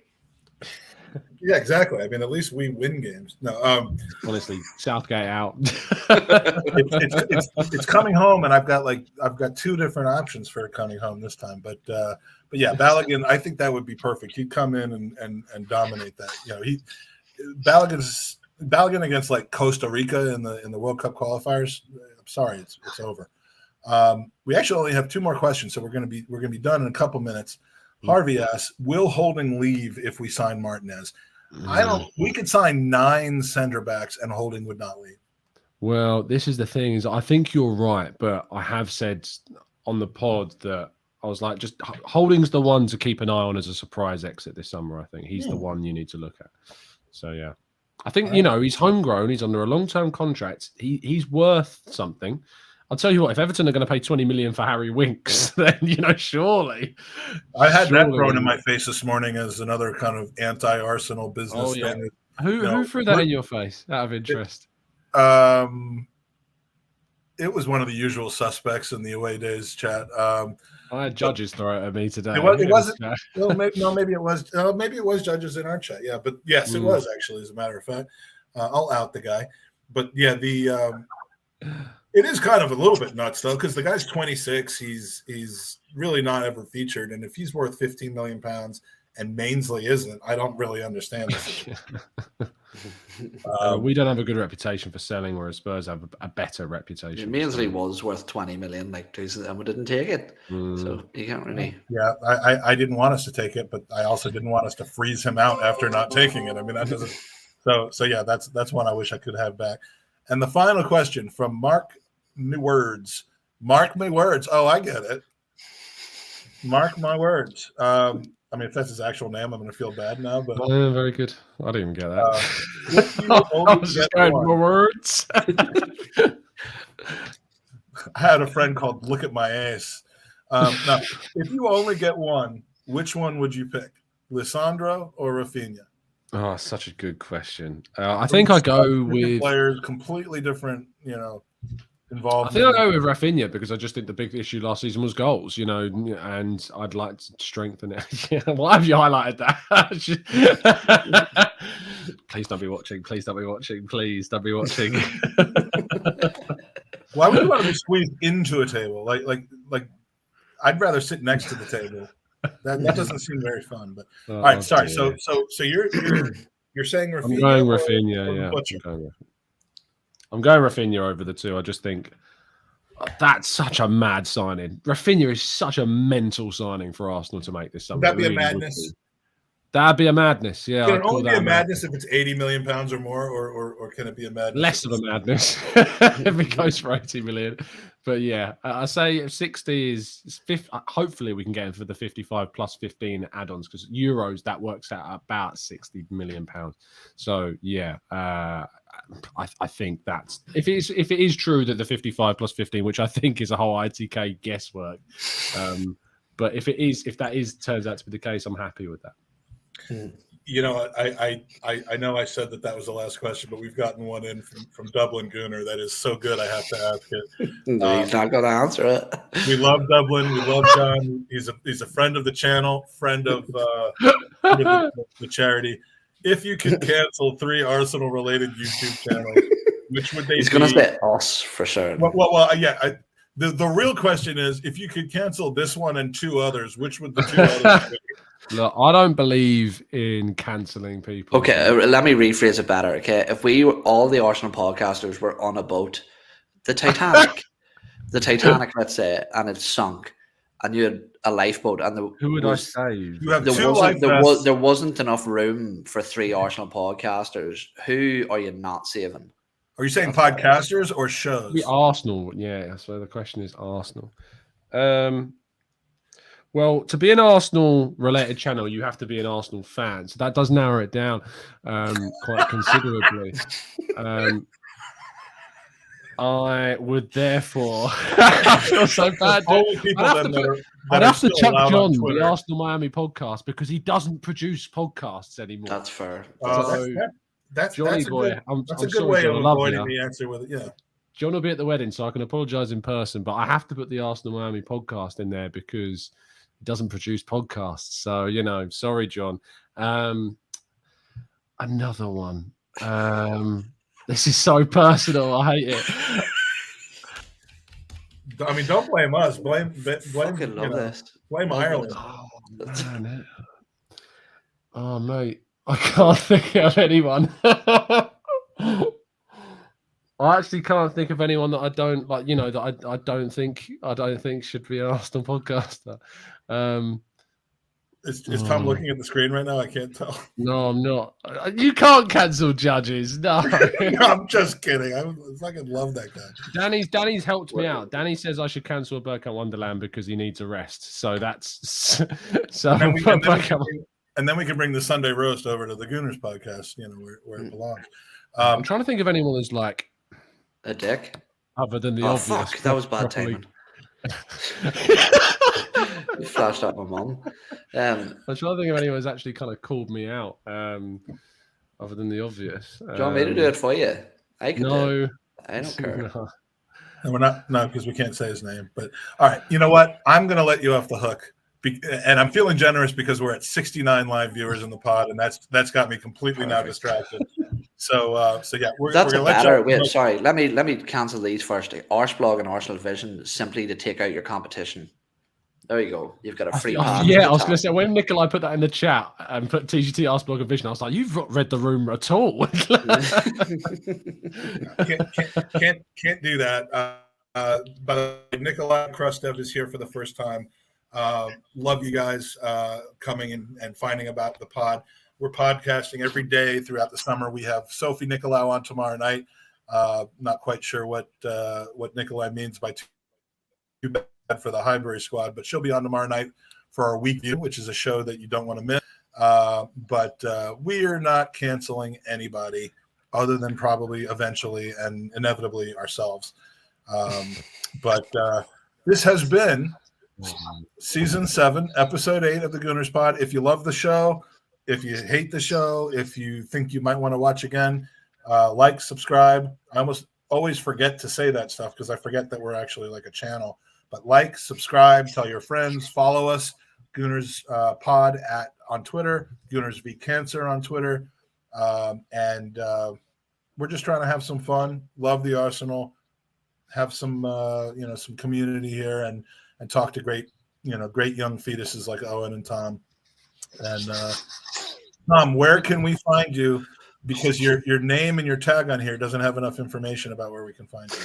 Yeah, exactly. I mean, at least we win games. No, honestly, Southgate out. it's coming home, and I've got two different options for coming home this time. But yeah, Balogun, I think that would be perfect. He'd come in and dominate that. You know, Balogun against like Costa Rica in the World Cup qualifiers. I'm sorry, it's over. We actually only have two more questions, so we're gonna be done in a couple minutes. Harvey asks, will Holding leave if we sign Martinez? We could sign 9 center backs and Holding would not leave. Well, this is the thing, is I think you're right, but I have said on the pod that I was like, just Holding's the one to keep an eye on as a surprise exit this summer. I think he's the one you need to look at. So yeah. I think, he's homegrown, he's under a long-term contract. He's worth something. I'll tell you what, if Everton are going to pay 20 million for Harry Winks, then, surely. I had that thrown in my face this morning as another kind of anti-Arsenal business thing. Who threw that in your face, out of interest? It was one of the usual suspects in the away days chat. I had Judges throw it at me today. It wasn't. Well, maybe it was. Maybe it was Judges in our chat. Yeah, but yes, it was actually, as a matter of fact. I'll out the guy. But yeah, it is kind of a little bit nuts, though, because the guy's 26. He's really not ever featured. And if he's worth 15 million pounds and Mainsley isn't, I don't really understand this. We don't have a good reputation for selling, whereas Spurs have a better reputation. Mainsley was worth 20 million, and we didn't take it. So you can't really. Yeah, I didn't want us to take it, but I also didn't want us to freeze him out after not taking it. I mean, that doesn't. So yeah, that's one I wish I could have back. And the final question from Mark My Words. Mark My Words. Oh, I get it. Mark My Words. I mean, if that's his actual name, I'm going to feel bad now. But very good. I didn't even get that. I was just going My Words. I had a friend called Look at My Ace. Now, if you only get one, which one would you pick? Lissandro or Rafinha? Oh, such a good question. I think I go with players completely different, involved. I think I'll go with Rafinha because I just think the big issue last season was goals, and I'd like to strengthen it. Why have you highlighted that? Please don't be watching. Please don't be watching. Please don't be watching. Why would you want to be squeezed into a table? Like I'd rather sit next to the table. That doesn't seem very fun. But all right, sorry. Dear. So you're saying Rafinha? I'm going or Rafinha. the Yeah, Butcher? I'm going Rafinha over the two. I just think that's such a mad signing. Rafinha is such a mental signing for Arsenal to make this summer. Would that be It a really would madness? be. That'd be a madness. Yeah, Can I'd it call only that be a a madness. madness if it's 80 million pounds or more, or can it be a madness? Less of a madness if it goes for 80 million. But yeah, I say 60 is 50. Hopefully, we can get him for the 55 plus 15 add-ons because euros that works out about 60 million pounds. So yeah, I think that's if it is true that the 55 plus 15, which I think is a whole ITK guesswork. But if that turns out to be the case, I'm happy with that. You know, I know I said that was the last question, but we've gotten one in from Dublin Gooner that is so good I have to ask it. He's not going to answer it. We love Dublin. We love John. He's a friend of the channel, friend of the charity. If you could cancel 3 Arsenal related YouTube channels, which would they be? He's going to say us for sure. Well, yeah. The real question is, if you could cancel this one and 2 others, which would the 2 others be? Look, I don't believe in cancelling people. Okay, let me rephrase it better. Okay, if all the Arsenal podcasters were on a boat, the Titanic, let's say, and it sunk, and you had a lifeboat, and who would I save? You have 2 life vests. There wasn't enough room for 3 Arsenal podcasters. Who are you not saving? Are you saying podcasters or shows? The Arsenal, yeah. So the question is Arsenal. Well, to be an Arsenal-related channel, you have to be an Arsenal fan. So that does narrow it down quite considerably. I would therefore... I feel so bad. I'd have to chuck John, the Arsenal Miami podcast, because he doesn't produce podcasts anymore. That's fair. That's Johnny a boy, good, I'm that's a sorry, good way John, of avoiding the answer with it. Yeah. John will be at the wedding, so I can apologise in person, but I have to put the Arsenal Miami podcast in there because he doesn't produce podcasts. So, sorry, John. Another one. This is so personal. I hate it. I mean, don't blame us. Blame Ireland. Oh, man. Oh, mate. I can't think of anyone. I actually can't think of anyone that I don't like. That I don't think should be an Arsenal podcaster. Is Tom looking at the screen right now? I can't tell. No, I'm not. You can't cancel judges. No, no, I'm just kidding. I fucking love that guy. Danny's helped me out. Danny says I should cancel a Burkout Wonderland because he needs a rest. So that's so. And then we can bring the Sunday roast over to the Gooners podcast. Where it belongs. I'm trying to think of anyone who's like a dick, other than the obvious. Fuck, that was bad timing. You flashed out my mum. I'm trying to think of anyone who's actually kind of called me out, other than the obvious. Do you want me to do it for you? I can do it. I don't care. No. And we're not, because we can't say his name. But all right, you know what? I'm going to let you off the hook. And I'm feeling generous because we're at 69 live viewers in the pod, and that's got me completely now distracted. So yeah, we're that's gonna better. Wait, sorry. Let me cancel these first. Arseblog and Arsenal Vision simply to take out your competition. There you go. You've got a free pass. Yeah, I was going to say when Nikolai put that in the chat and put TGT Arseblog and Vision, I was like, "You've not read the room at all." can't do that. But Nikolai Krustev is here for the first time. Love you guys coming and finding about the pod. We're podcasting every day throughout the summer. We have Sophie Nicolau on tomorrow night. Not quite sure what Nikolai means by too bad for the Highbury squad, but she'll be on tomorrow night for our week view, which is a show that you don't want to miss. But we are not canceling anybody other than probably eventually and inevitably ourselves. But this has been Season 7, Episode 8 of the Gooners Pod. If you love the show, if you hate the show, if you think you might want to watch again, like, subscribe. I almost always forget to say that stuff because I forget that we're actually like a channel. But like, subscribe, tell your friends, follow us, Gooners Pod on Twitter, Gooners v Cancer on Twitter. And we're just trying to have some fun, love the Arsenal, have some some community here and talk to great great young fetuses like Owen and Tom. And Tom, where can we find you? Because your name and your tag on here doesn't have enough information about where we can find you.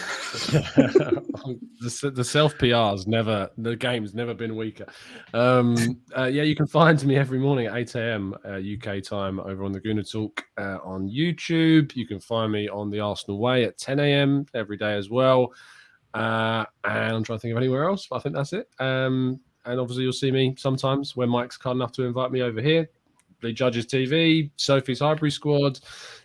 The self PR's the game's never been weaker. You can find me every morning at 8 a.m. UK time over on the Gooner Talk on YouTube. You can find me on the Arsenal Way at 10 a.m. every day as well. And I'm trying to think of anywhere else, but I think that's it. And obviously you'll see me sometimes when Mike's kind enough to invite me over here. Bleed Judges TV, Sophie's Highbury Squad,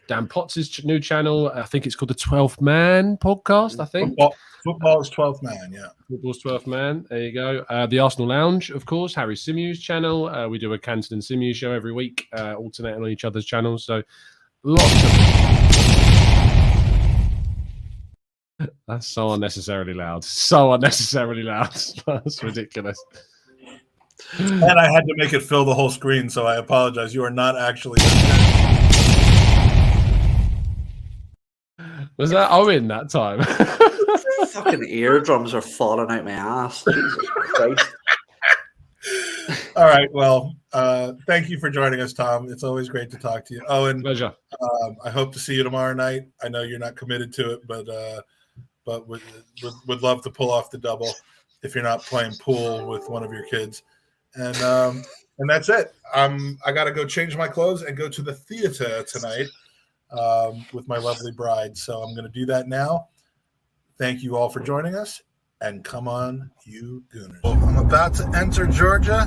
Dan Potts' new channel. I think it's called the 12th Man podcast, I think. Football's 12th Man, yeah. Football's 12th Man. There you go. The Arsenal Lounge, of course, Harry Simu's channel. We do a Canton and Simu show every week, alternating on each other's channels. So lots of... That's so unnecessarily loud. So unnecessarily loud. That's ridiculous. And I had to make it fill the whole screen, so I apologize. You are not actually. Was that Owen that time? Fucking eardrums are falling out my ass. Jesus Christ. All right. Well, thank you for joining us, Tom. It's always great to talk to you. Owen, Pleasure. I hope to see you tomorrow night. I know you're not committed to it, but would love to pull off the double if you're not playing pool with one of your kids. And that's it. I got to go change my clothes and go to the theater tonight with my lovely bride. So I'm going to do that now. Thank you all for joining us, and come on, you Gooners. I'm about to enter Georgia,